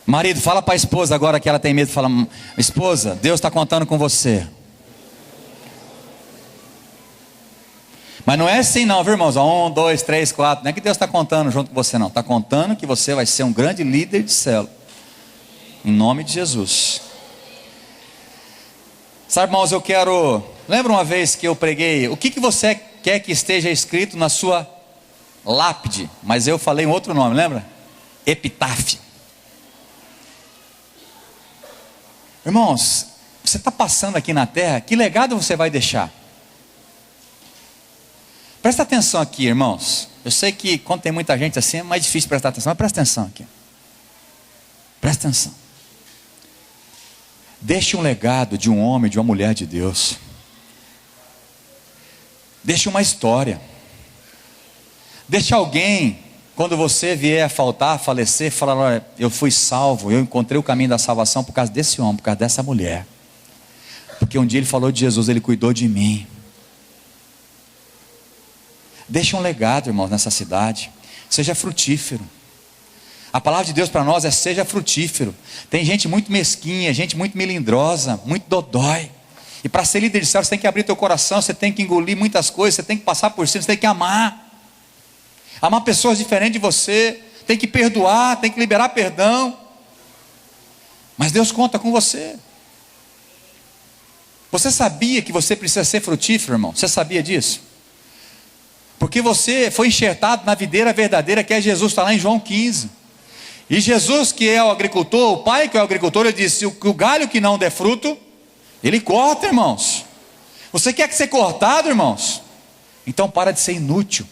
Marido, fala para a esposa agora que ela tem medo. Fala: esposa, Deus está contando com você. Mas não é assim não, viu, irmãos? 1, 2, 3, 4. Não é que Deus está contando junto com você, não. Está contando que você vai ser um grande líder de célula. Em nome de Jesus. Sabe, irmãos, eu quero... Lembra uma vez que eu preguei? O que você quer que esteja escrito na sua lápide? Mas eu falei um outro nome, lembra? Epitáfio. Irmãos, você está passando aqui na terra, que legado você vai deixar? Presta atenção aqui, irmãos. Eu sei que quando tem muita gente assim é mais difícil prestar atenção, mas presta atenção aqui. Presta atenção. Deixe um legado de um homem, de uma mulher de Deus. Deixe uma história. Deixe alguém, quando você vier a faltar, a falecer, falar: olha, eu fui salvo, eu encontrei o caminho da salvação por causa desse homem, por causa dessa mulher. Porque um dia ele falou de Jesus, ele cuidou de mim. Deixe um legado, irmãos, nessa cidade. Seja frutífero. A palavra de Deus para nós é: seja frutífero. Tem gente muito mesquinha, gente muito melindrosa, muito dodói. E para ser líder de célula, você tem que abrir teu coração, você tem que engolir muitas coisas, você tem que passar por cima, você tem que amar. Amar pessoas diferentes de você, tem que perdoar, tem que liberar perdão. Mas Deus conta com você. Você sabia que você precisa ser frutífero, irmão? Você sabia disso? Porque você foi enxertado na videira verdadeira, que é Jesus, está lá em João 15. E Jesus, que é o agricultor, o pai que é o agricultor, ele disse: o galho que não der fruto, ele corta, irmãos. Você quer que ser cortado, irmãos? Então para de ser inútil.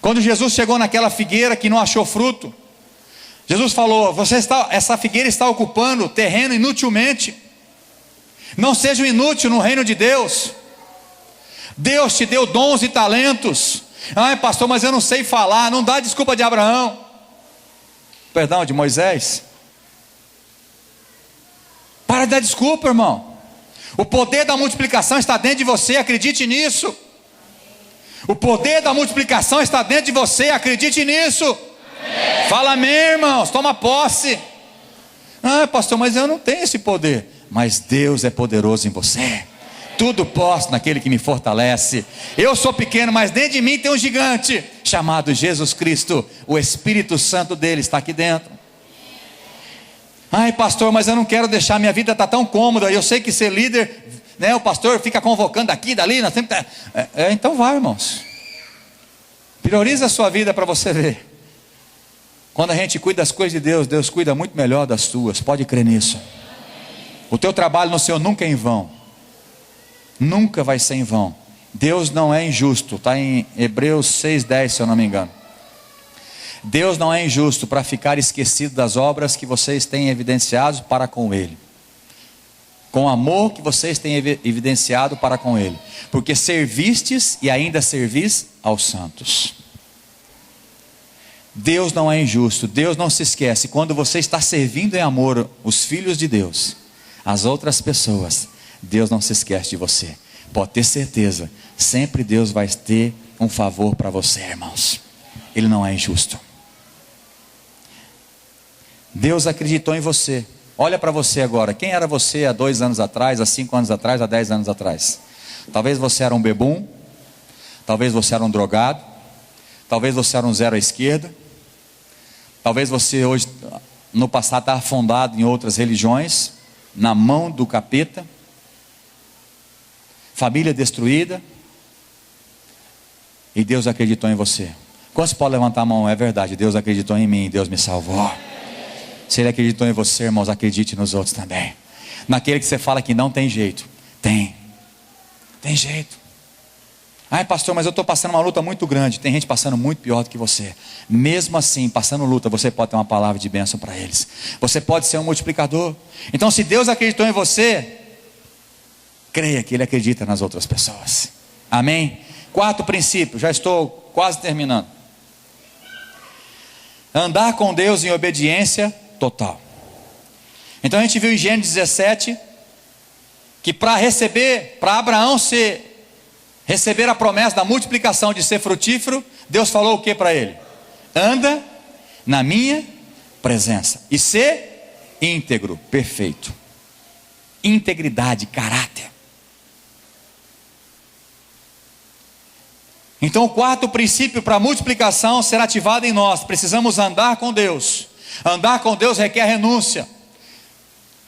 Quando Jesus chegou naquela figueira que não achou fruto, Jesus falou: essa figueira está ocupando terreno inutilmente. Não seja um inútil no reino de Deus. Deus te deu dons e talentos. Ai, pastor, mas eu não sei falar. Não dá desculpa de Abraão. Perdão, de Moisés. Para de dar desculpa, irmão. O poder da multiplicação está dentro de você, acredite nisso. O poder da multiplicação está dentro de você, acredite nisso. Amém. Fala amém, irmãos, toma posse. Ah, pastor, mas eu não tenho esse poder. Mas Deus é poderoso em você. Tudo posso naquele que me fortalece. Eu sou pequeno, mas dentro de mim tem um gigante chamado Jesus Cristo. O Espírito Santo dele está aqui dentro. Ai, pastor, mas eu não quero deixar, minha vida está tão cômoda. Eu sei que ser líder, né, o pastor fica convocando daqui, dali, nós sempre então vai, irmãos. Prioriza a sua vida para você ver. Quando a gente cuida das coisas de Deus, Deus cuida muito melhor das tuas. Pode crer nisso. O teu trabalho no Senhor nunca é em vão. Nunca vai ser em vão. Deus não é injusto. Está em Hebreus 6:10, se eu não me engano. Deus não é injusto para ficar esquecido das obras que vocês têm evidenciado para com Ele. Com o amor que vocês têm evidenciado para com Ele. Porque servistes e ainda servis aos santos. Deus não é injusto. Deus não se esquece. Quando você está servindo em amor os filhos de Deus, as outras pessoas, Deus não se esquece de você. Pode ter certeza. Sempre Deus vai ter um favor para você, irmãos. Ele não é injusto. Deus acreditou em você. Olha para você agora. Quem era você há 2 anos atrás, há 5 anos atrás, há 10 anos atrás? Talvez você era um bebum. Talvez você era um drogado. Talvez você era um zero à esquerda. Talvez você hoje, no passado, está afundado em outras religiões, na mão do capeta. Família destruída. E Deus acreditou em você. Quantos podem levantar a mão? É verdade, Deus acreditou em mim, Deus me salvou. Se Ele acreditou em você, irmãos, acredite nos outros também. Naquele que você fala que não tem jeito. Tem jeito. Ai, pastor, mas eu estou passando uma luta muito grande. Tem gente passando muito pior do que você. Mesmo assim, passando luta, você pode ter uma palavra de bênção para eles. Você pode ser um multiplicador. Então, se Deus acreditou em você, creia que Ele acredita nas outras pessoas. Amém? 4º princípio, já estou quase terminando. Andar com Deus em obediência total. Então a gente viu em Gênesis 17 que para Abraão receber a promessa da multiplicação, de ser frutífero, Deus falou o que para ele? Anda na minha presença e ser íntegro, perfeito. Integridade, caráter. Então o 4º princípio para a multiplicação ser ativado em nós. Precisamos andar com Deus. Andar com Deus requer renúncia.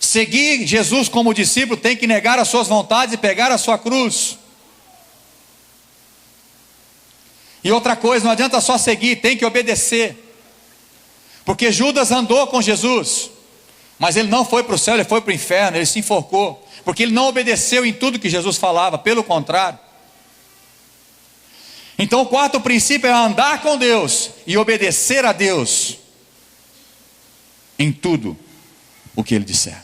Seguir Jesus como discípulo tem que negar as suas vontades e pegar a sua cruz. E outra coisa, não adianta só seguir, tem que obedecer. Porque Judas andou com Jesus, mas ele não foi para o céu, ele foi para o inferno, ele se enforcou. Porque ele não obedeceu em tudo que Jesus falava, pelo contrário. Então o 4º princípio é andar com Deus e obedecer a Deus em tudo o que Ele disser.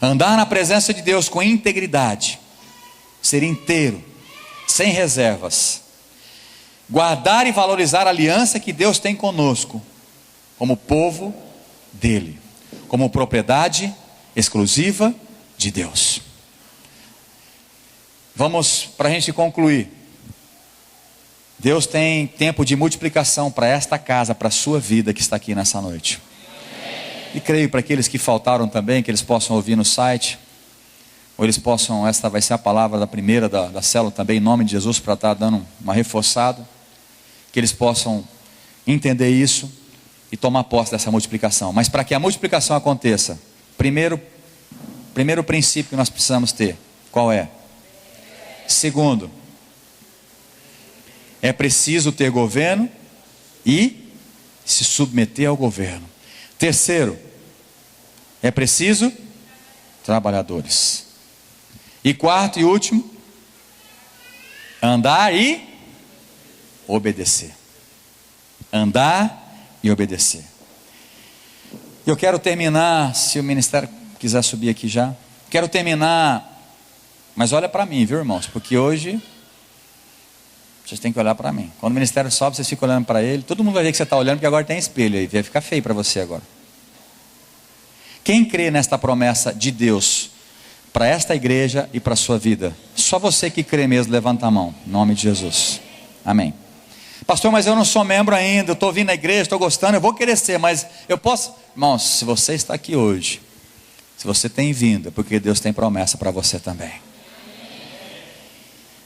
Andar na presença de Deus com integridade, ser inteiro, sem reservas. Guardar e valorizar a aliança que Deus tem conosco, como povo dEle, como propriedade exclusiva de Deus. Vamos, para a gente concluir. Deus tem tempo de multiplicação para esta casa, para a sua vida que está aqui nessa noite. E creio para aqueles que faltaram também, que eles possam ouvir no site, ou eles possam, esta vai ser a palavra da primeira da célula também, em nome de Jesus, para estar dando uma reforçada, que eles possam entender isso e tomar posse dessa multiplicação. Mas para que a multiplicação aconteça, primeiro princípio que nós precisamos ter, qual é? Segundo, é preciso ter governo e se submeter ao governo. Terceiro, é preciso trabalhadores. E 4º e último, andar e obedecer. Andar e obedecer. Eu quero terminar, se o ministério quiser subir aqui já, quero terminar. Mas olha para mim, viu, irmãos? Porque hoje vocês têm que olhar para mim. Quando o ministério sobe, vocês ficam olhando para ele. Todo mundo vai ver que você está olhando, porque agora tem espelho aí. Vai ficar feio para você agora. Quem crê nesta promessa de Deus para esta igreja e para a sua vida? Só você que crê mesmo, levanta a mão. Em nome de Jesus. Amém. Pastor, mas eu não sou membro ainda. Eu estou vindo na igreja, estou gostando. Eu vou querer ser, mas eu posso... Irmãos, se você está aqui hoje Se você tem vindo, é porque Deus tem promessa para você também.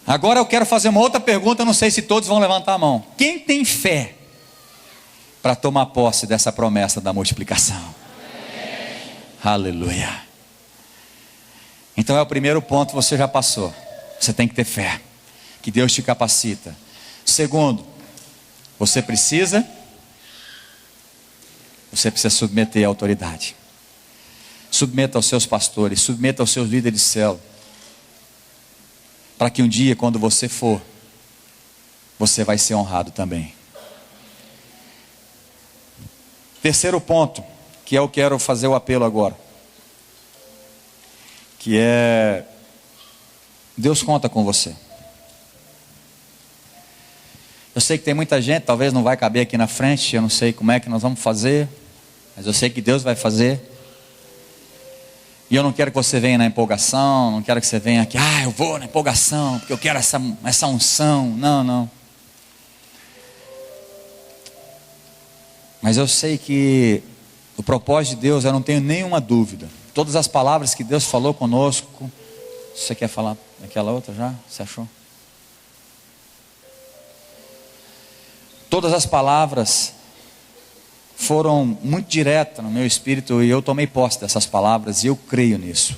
Agora eu quero fazer uma outra pergunta, não sei se todos vão levantar a mão. Quem tem fé para tomar posse dessa promessa da multiplicação? Aleluia. Então é o primeiro ponto, você já passou. Você tem que ter fé, que Deus te capacita. Segundo, você precisa submeter à autoridade. Submeta aos seus pastores, submeta aos seus líderes de célula. Para que um dia, quando você for, você vai ser honrado também. Terceiro ponto, que eu quero fazer o apelo agora. Que é, Deus conta com você. Eu sei que tem muita gente, talvez não vai caber aqui na frente, eu não sei como é que nós vamos fazer, mas eu sei que Deus vai fazer. E eu não quero que você venha na empolgação, não quero que você venha aqui, eu vou na empolgação, porque eu quero essa unção. Não, não. Mas eu sei que o propósito de Deus, eu não tenho nenhuma dúvida. Todas as palavras que Deus falou conosco. Você quer falar daquela outra já? Você achou? Todas as palavras foram muito diretas no meu espírito, e eu tomei posse dessas palavras, e eu creio nisso.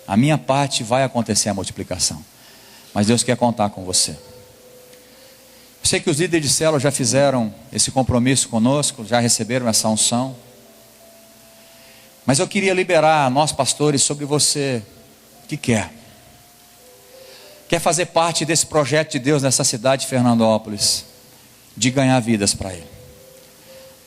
A minha parte vai acontecer a multiplicação, mas Deus quer contar com você. Eu sei que os líderes de célula já fizeram esse compromisso conosco, já receberam essa unção, mas eu queria liberar nós pastores sobre você que quer fazer parte desse projeto de Deus nessa cidade de Fernandópolis, de ganhar vidas para Ele.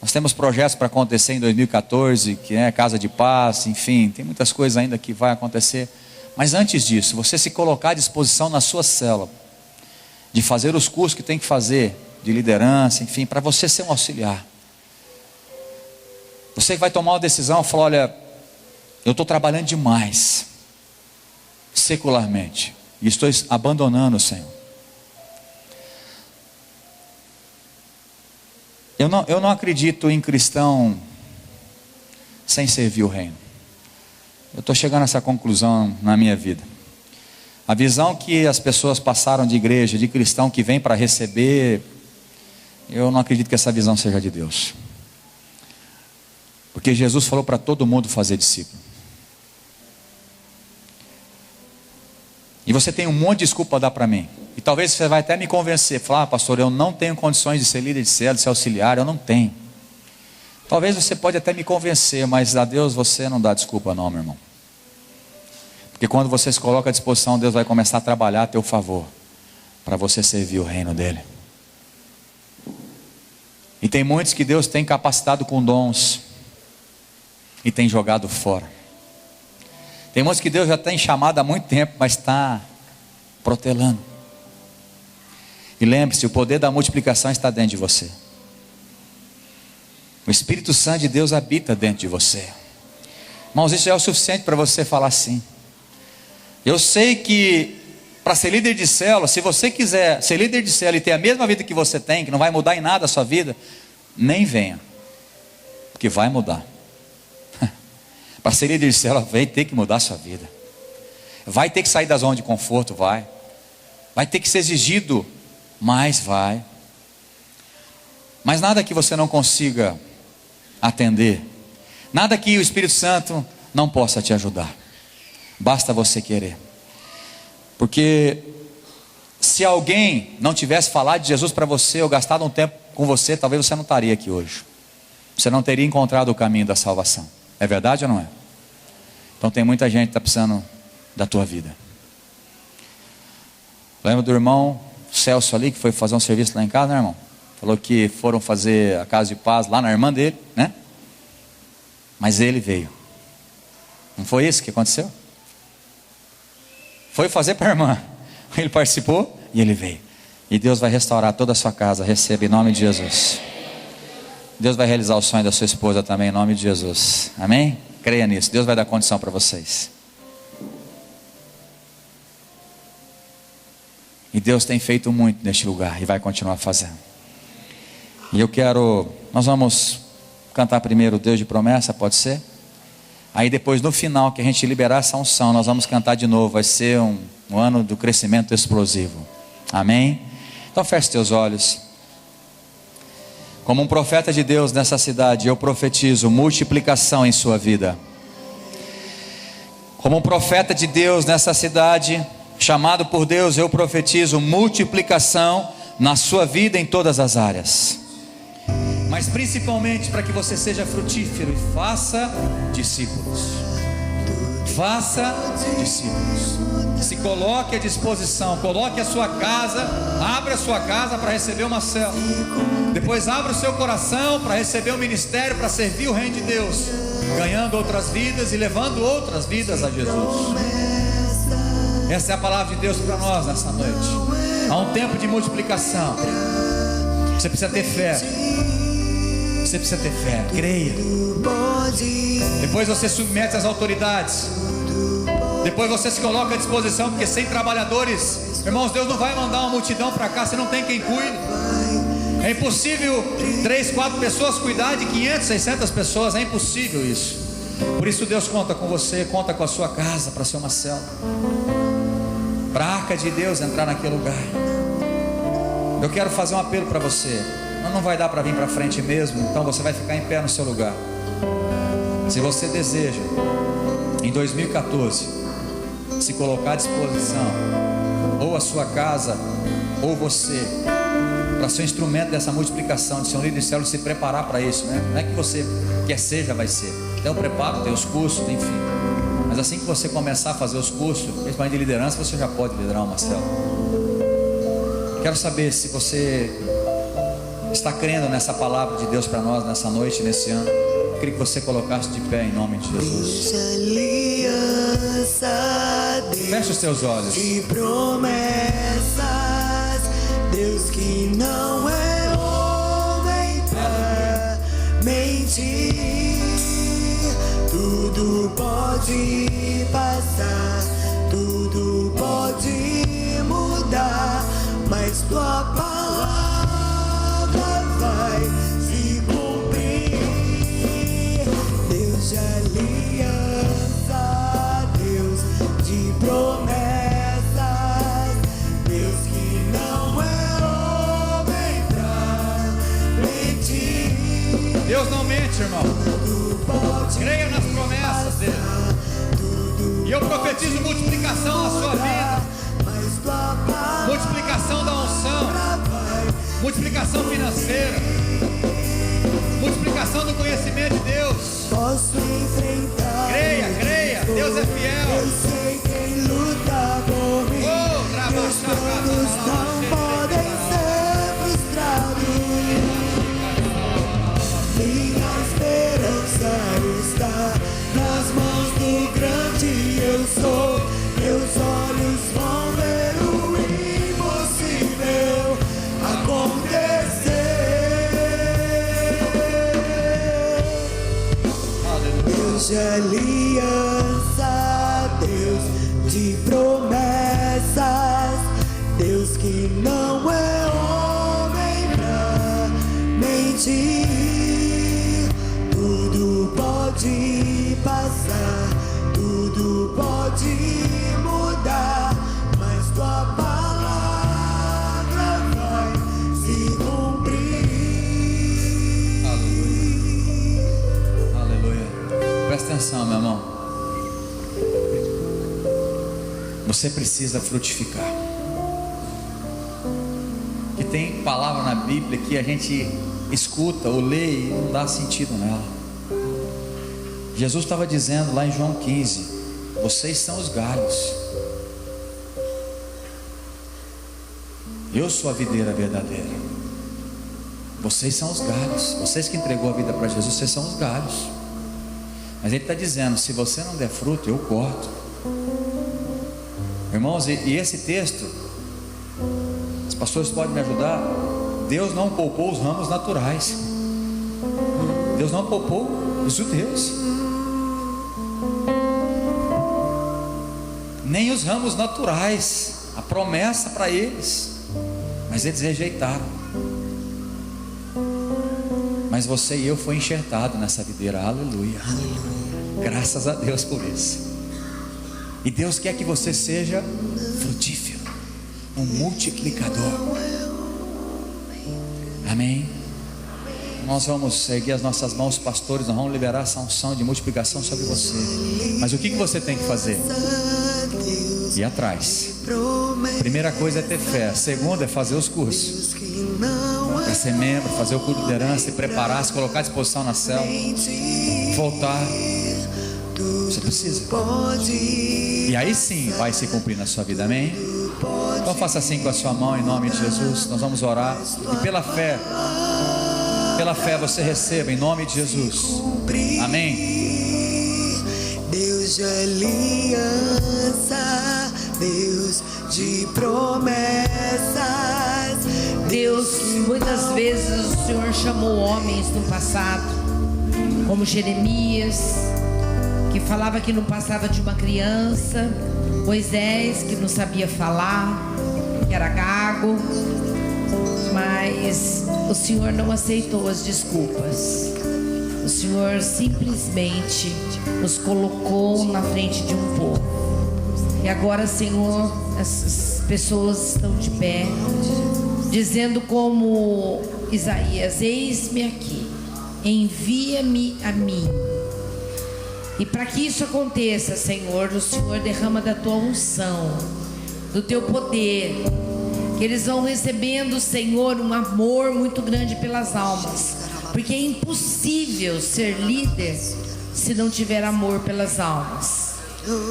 Nós temos projetos para acontecer em 2014, que é Casa de Paz, enfim, tem muitas coisas ainda que vai acontecer. Mas antes disso, você se colocar à disposição na sua célula, de fazer os cursos que tem que fazer, de liderança, enfim, para você ser um auxiliar. Você vai tomar uma decisão e falar, olha, eu estou trabalhando demais, secularmente, e estou abandonando o Senhor. Eu não acredito em cristão sem servir o reino. Eu estou chegando a essa conclusão na minha vida. A visão que as pessoas passaram de igreja, de cristão que vem para receber, eu não acredito que essa visão seja de Deus. Porque Jesus falou para todo mundo fazer discípulo. E você tem um monte de desculpa a dar para mim. E talvez você vai até me convencer, falar, pastor, eu não tenho condições de ser líder de célula, de ser auxiliar, eu não tenho. Talvez você pode até me convencer, mas a Deus você não dá desculpa não, meu irmão. Porque quando você se coloca à disposição, Deus vai começar a trabalhar a teu favor, para você servir o reino dele. E tem muitos que Deus tem capacitado com dons, e tem jogado fora. Tem muitos que Deus já tem chamado há muito tempo, mas está protelando. E lembre-se, o poder da multiplicação está dentro de você. O Espírito Santo de Deus habita dentro de você. Irmãos, isso já é o suficiente para você falar assim. Eu sei que para ser líder de célula, se você quiser ser líder de célula e ter a mesma vida que você tem, que não vai mudar em nada a sua vida, nem venha, porque vai mudar. Para ser líder de célula, vai ter que mudar a sua vida. Vai ter que sair da zona de conforto, vai ter que ser exigido, mas vai. Mas nada que você não consiga atender, nada que o Espírito Santo não possa te ajudar. Basta você querer. Porque se alguém não tivesse falado de Jesus para você, ou gastado um tempo com você, talvez você não estaria aqui hoje. Você não teria encontrado o caminho da salvação. É verdade ou não é? Então tem muita gente que está precisando da tua vida. Lembra do irmão Celso ali, que foi fazer um serviço lá em casa, né, irmão? Falou que foram fazer a Casa de Paz lá na irmã dele, né? Mas ele veio. Não foi isso que aconteceu? Foi fazer para a irmã. Ele participou e ele veio. E Deus vai restaurar toda a sua casa. Receba em nome de Jesus. Deus vai realizar o sonho da sua esposa também em nome de Jesus. Amém? Creia nisso. Deus vai dar condição para vocês. E Deus tem feito muito neste lugar e vai continuar fazendo. E nós vamos cantar primeiro o Deus de promessa, pode ser? Aí depois no final que a gente liberar essa unção, nós vamos cantar de novo. Vai ser um ano do crescimento explosivo. Amém? Então feche teus olhos. Como um profeta de Deus nessa cidade, eu profetizo multiplicação em sua vida. Como um profeta de Deus nessa cidade, chamado por Deus, eu profetizo multiplicação na sua vida em todas as áreas. Mas principalmente para que você seja frutífero e faça discípulos. Faça discípulos. Se coloque à disposição, coloque a sua casa, abra a sua casa para receber uma célula. Depois abra o seu coração para receber o ministério, para servir o reino de Deus, ganhando outras vidas e levando outras vidas a Jesus. Essa é a palavra de Deus para nós nessa noite. Há um tempo de multiplicação. Você precisa ter fé. Você precisa ter fé, creia. Depois você submete às autoridades. Depois você se coloca à disposição, porque sem trabalhadores, irmãos, Deus não vai mandar uma multidão para cá se não tem quem cuide. É impossível 3, 4 pessoas cuidar de 500, 600 pessoas. É impossível isso. Por isso Deus conta com você, conta com a sua casa para ser uma célula, para a arca de Deus entrar naquele lugar. Eu quero fazer um apelo para você. Não vai dar para vir para frente mesmo, então você vai ficar em pé no seu lugar. Se você deseja em 2014 se colocar à disposição, ou a sua casa ou você, para ser um instrumento dessa multiplicação, de ser um líder de célula, se preparar para isso, né? Não é que você quer ser, já vai ser. Tem o preparo, tem os cursos, enfim. Mas assim que você começar a fazer os cursos, principalmente de liderança, você já pode liderar uma célula. Quero saber se você está crendo nessa palavra de Deus para nós nessa noite, nesse ano. Eu queria que você colocasse de pé em nome de Jesus. Feche os seus olhos. De promessas, Deus que não é homem pra mentir. Tudo pode passar, tudo pode mudar, mas tua palavra vai se cumprir. Deus de aliança, Deus de promessas, Deus que não é homem pra mentir. Deus não mente, irmão. Creia nas promessas dele. E eu profetizo multiplicação na sua vida, multiplicação da unção, multiplicação financeira, multiplicação do conhecimento de Deus. Posso enfrentar. Creia, creia, Deus é fiel. Eu sei quem luta por mim. Meus planos não podem ser frustrados. Minha esperança está nas mãos do grande eu sou. Meus olhos vão ver o impossível acontecer. Deus de aliança, Deus de promessas, Deus que não é homem pra mentir. Tudo pode passar, tudo pode mudar, mas tua palavra vai se cumprir. Aleluia. Aleluia. Presta atenção, meu irmão. Você precisa frutificar. Que tem palavra na Bíblia que a gente escuta ou lê e não dá sentido nela. Jesus estava dizendo lá em João 15: vocês são os galhos, eu sou a videira verdadeira. Vocês são os galhos. Vocês que entregou a vida para Jesus, vocês são os galhos. Mas ele está dizendo: se você não der fruto, eu corto. Irmãos, e esse texto, os pastores podem me ajudar. Deus não poupou os ramos naturais. Deus não poupou os judeus, nem os ramos naturais, a promessa para eles, mas eles rejeitaram. Mas você e eu foi enxertado nessa videira. Aleluia. Aleluia. Graças a Deus por isso. E Deus quer que você seja frutífero, um multiplicador. Amém? Nós vamos seguir as nossas mãos, pastores. Nós vamos liberar essa unção de multiplicação sobre você. Mas o que você tem que fazer? Ir atrás. Primeira coisa é ter fé. Segunda é fazer os cursos, é ser membro, fazer o culto de liderança, se preparar, se colocar à disposição na célula, voltar. Você precisa. E aí sim vai se cumprir na sua vida. Amém? Então faça assim com a sua mão, em nome de Jesus. Nós vamos orar. E pela fé você receba, em nome de Jesus. Amém. Deus de aliança, Deus de promessas. Deus, muitas vezes o Senhor chamou homens no passado, como Jeremias, que falava que não passava de uma criança, Moisés, que não sabia falar, que era gago, mas o Senhor não aceitou as desculpas. O Senhor simplesmente nos colocou na frente de um povo. E agora, Senhor, essas pessoas estão de pé, dizendo como Isaías: eis-me aqui, envia-me a mim. E para que isso aconteça, Senhor, o Senhor derrama da tua unção, do teu poder, que eles vão recebendo, Senhor, um amor muito grande pelas almas, porque é impossível ser líder se não tiver amor pelas almas.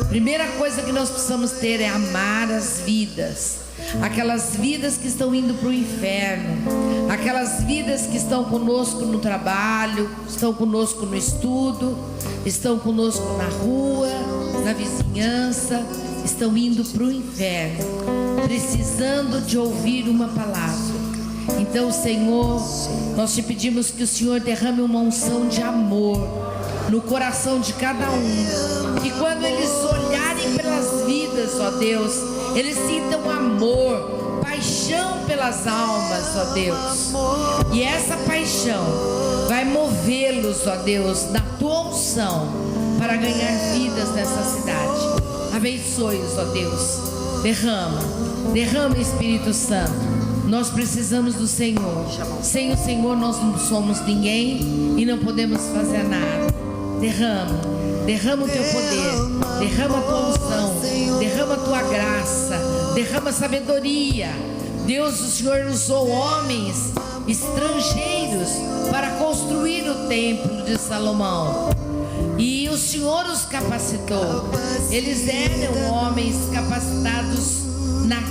Primeira coisa que nós precisamos ter é amar as vidas, aquelas vidas que estão indo para o inferno, aquelas vidas que estão conosco no trabalho, estão conosco no estudo, estão conosco na rua, na vizinhança, estão indo para o inferno, precisando de ouvir uma palavra. Então, Senhor, nós te pedimos que o Senhor derrame uma unção de amor no coração de cada um, que quando eles olharem pelas vidas, ó Deus, eles sintam amor, paixão pelas almas, ó Deus, e essa paixão vai movê-los, ó Deus, na tua unção, para ganhar vidas nessa cidade. Abençoe-os, ó Deus, derrama, Espírito Santo. Nós precisamos do Senhor. Sem o Senhor nós não somos ninguém e não podemos fazer nada. Derrama o teu poder, derrama a tua unção, derrama a tua graça, derrama a sabedoria. Deus, o Senhor usou homens estrangeiros para construir o templo de Salomão, e o Senhor os capacitou. Eles eram homens capacitados na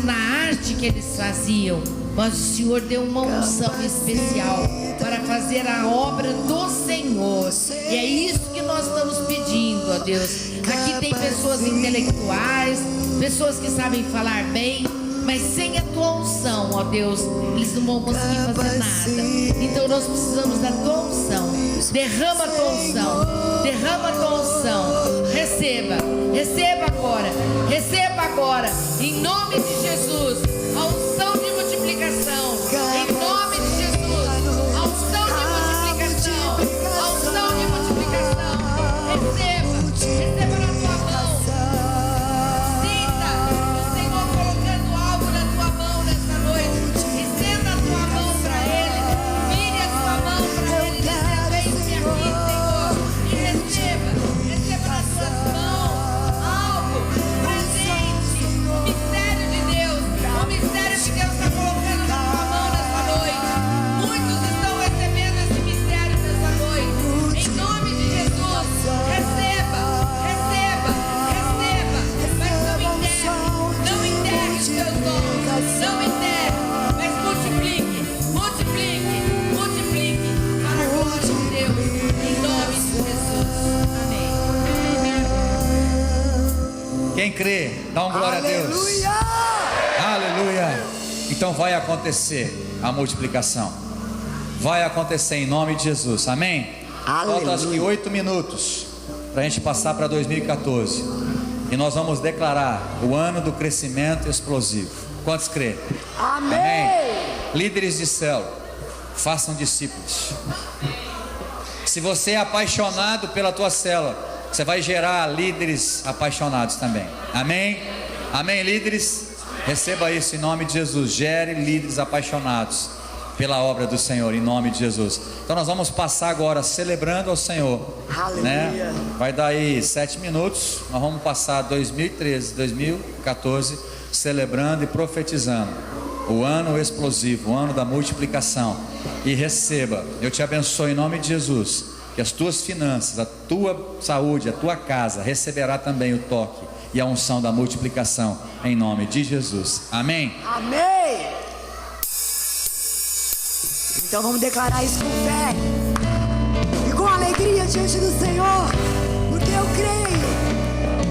arte que eles faziam, mas o Senhor deu uma unção especial para fazer a obra do Senhor. E é isso que nós estamos pedindo, ó Deus. Aqui tem pessoas intelectuais, pessoas que sabem falar bem, mas sem a tua unção, ó Deus, eles não vão conseguir fazer nada. Então nós precisamos da tua unção. Derrama a tua unção, derrama a tua unção. Receba agora, em nome de Jesus, a unção de multiplicação. Em nome de Jesus, a unção de multiplicação, a unção de multiplicação. Receba na tua mão. Sinta o Senhor colocando algo na tua mão nessa noite. Estenda a tua mão para Ele, vire a tua mão para Ele, dizendo: eis-me aqui, Senhor, e receba nas tuas mãos algo presente, o mistério de Deus está colocando na tua mão nessa noite. Muitos estão recebendo esse mistério nessa noite, em nome de Jesus. Receba, mas não enterre os teus dons, não enterre, mas multiplique para a glória de Deus, em nome de Jesus. Amém. Quem crê, dá um glória a Deus. Aleluia. Então vai acontecer a multiplicação. Vai acontecer em nome de Jesus. Amém? Faltam acho que 8 minutos para a gente passar para 2014. E nós vamos declarar o ano do crescimento explosivo. Quantos crê? Amém. Líderes de célula, façam discípulos. Se você é apaixonado pela tua célula, Você vai gerar líderes apaixonados também. Amém? Amém, líderes? Receba isso em nome de Jesus. Gere líderes apaixonados pela obra do Senhor, em nome de Jesus. Então nós vamos passar agora celebrando ao Senhor, né? Vai dar aí 7 minutos. Nós vamos passar 2013, 2014 celebrando e profetizando o ano explosivo, o ano da multiplicação. E receba, eu te abençoo em nome de Jesus, que as tuas finanças, a tua saúde, a tua casa receberá também o toque e a unção da multiplicação, em nome de Jesus. Amém? Amém. Então vamos declarar isso com fé e com alegria diante do Senhor, porque eu creio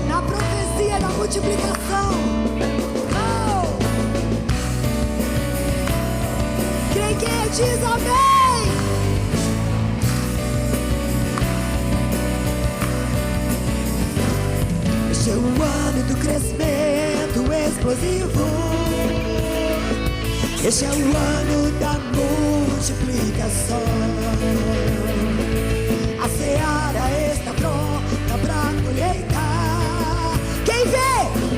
na profecia da multiplicação. Oh! Quem quer diz amém. Este é o ano do crescimento explosivo. Este é o ano da multiplicação. A seara está pronta para colheitar. Quem vê,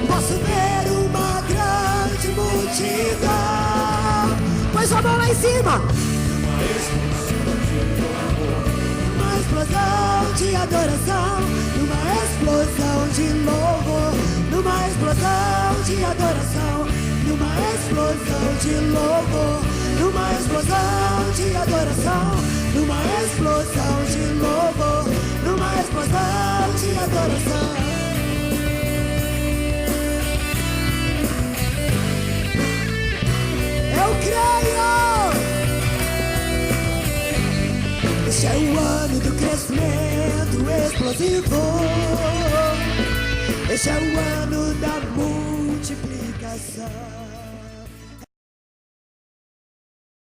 posso ver uma grande multidão. Põe sua mão lá em cima. Uma explosão de adoração, numa explosão de louvor, numa explosão de adoração, numa explosão de louvor, numa explosão de adoração, numa explosão de louvor, numa explosão de adoração. Eu creio. Este é o ano do crescimento explosivo. Este é o ano da multiplicação.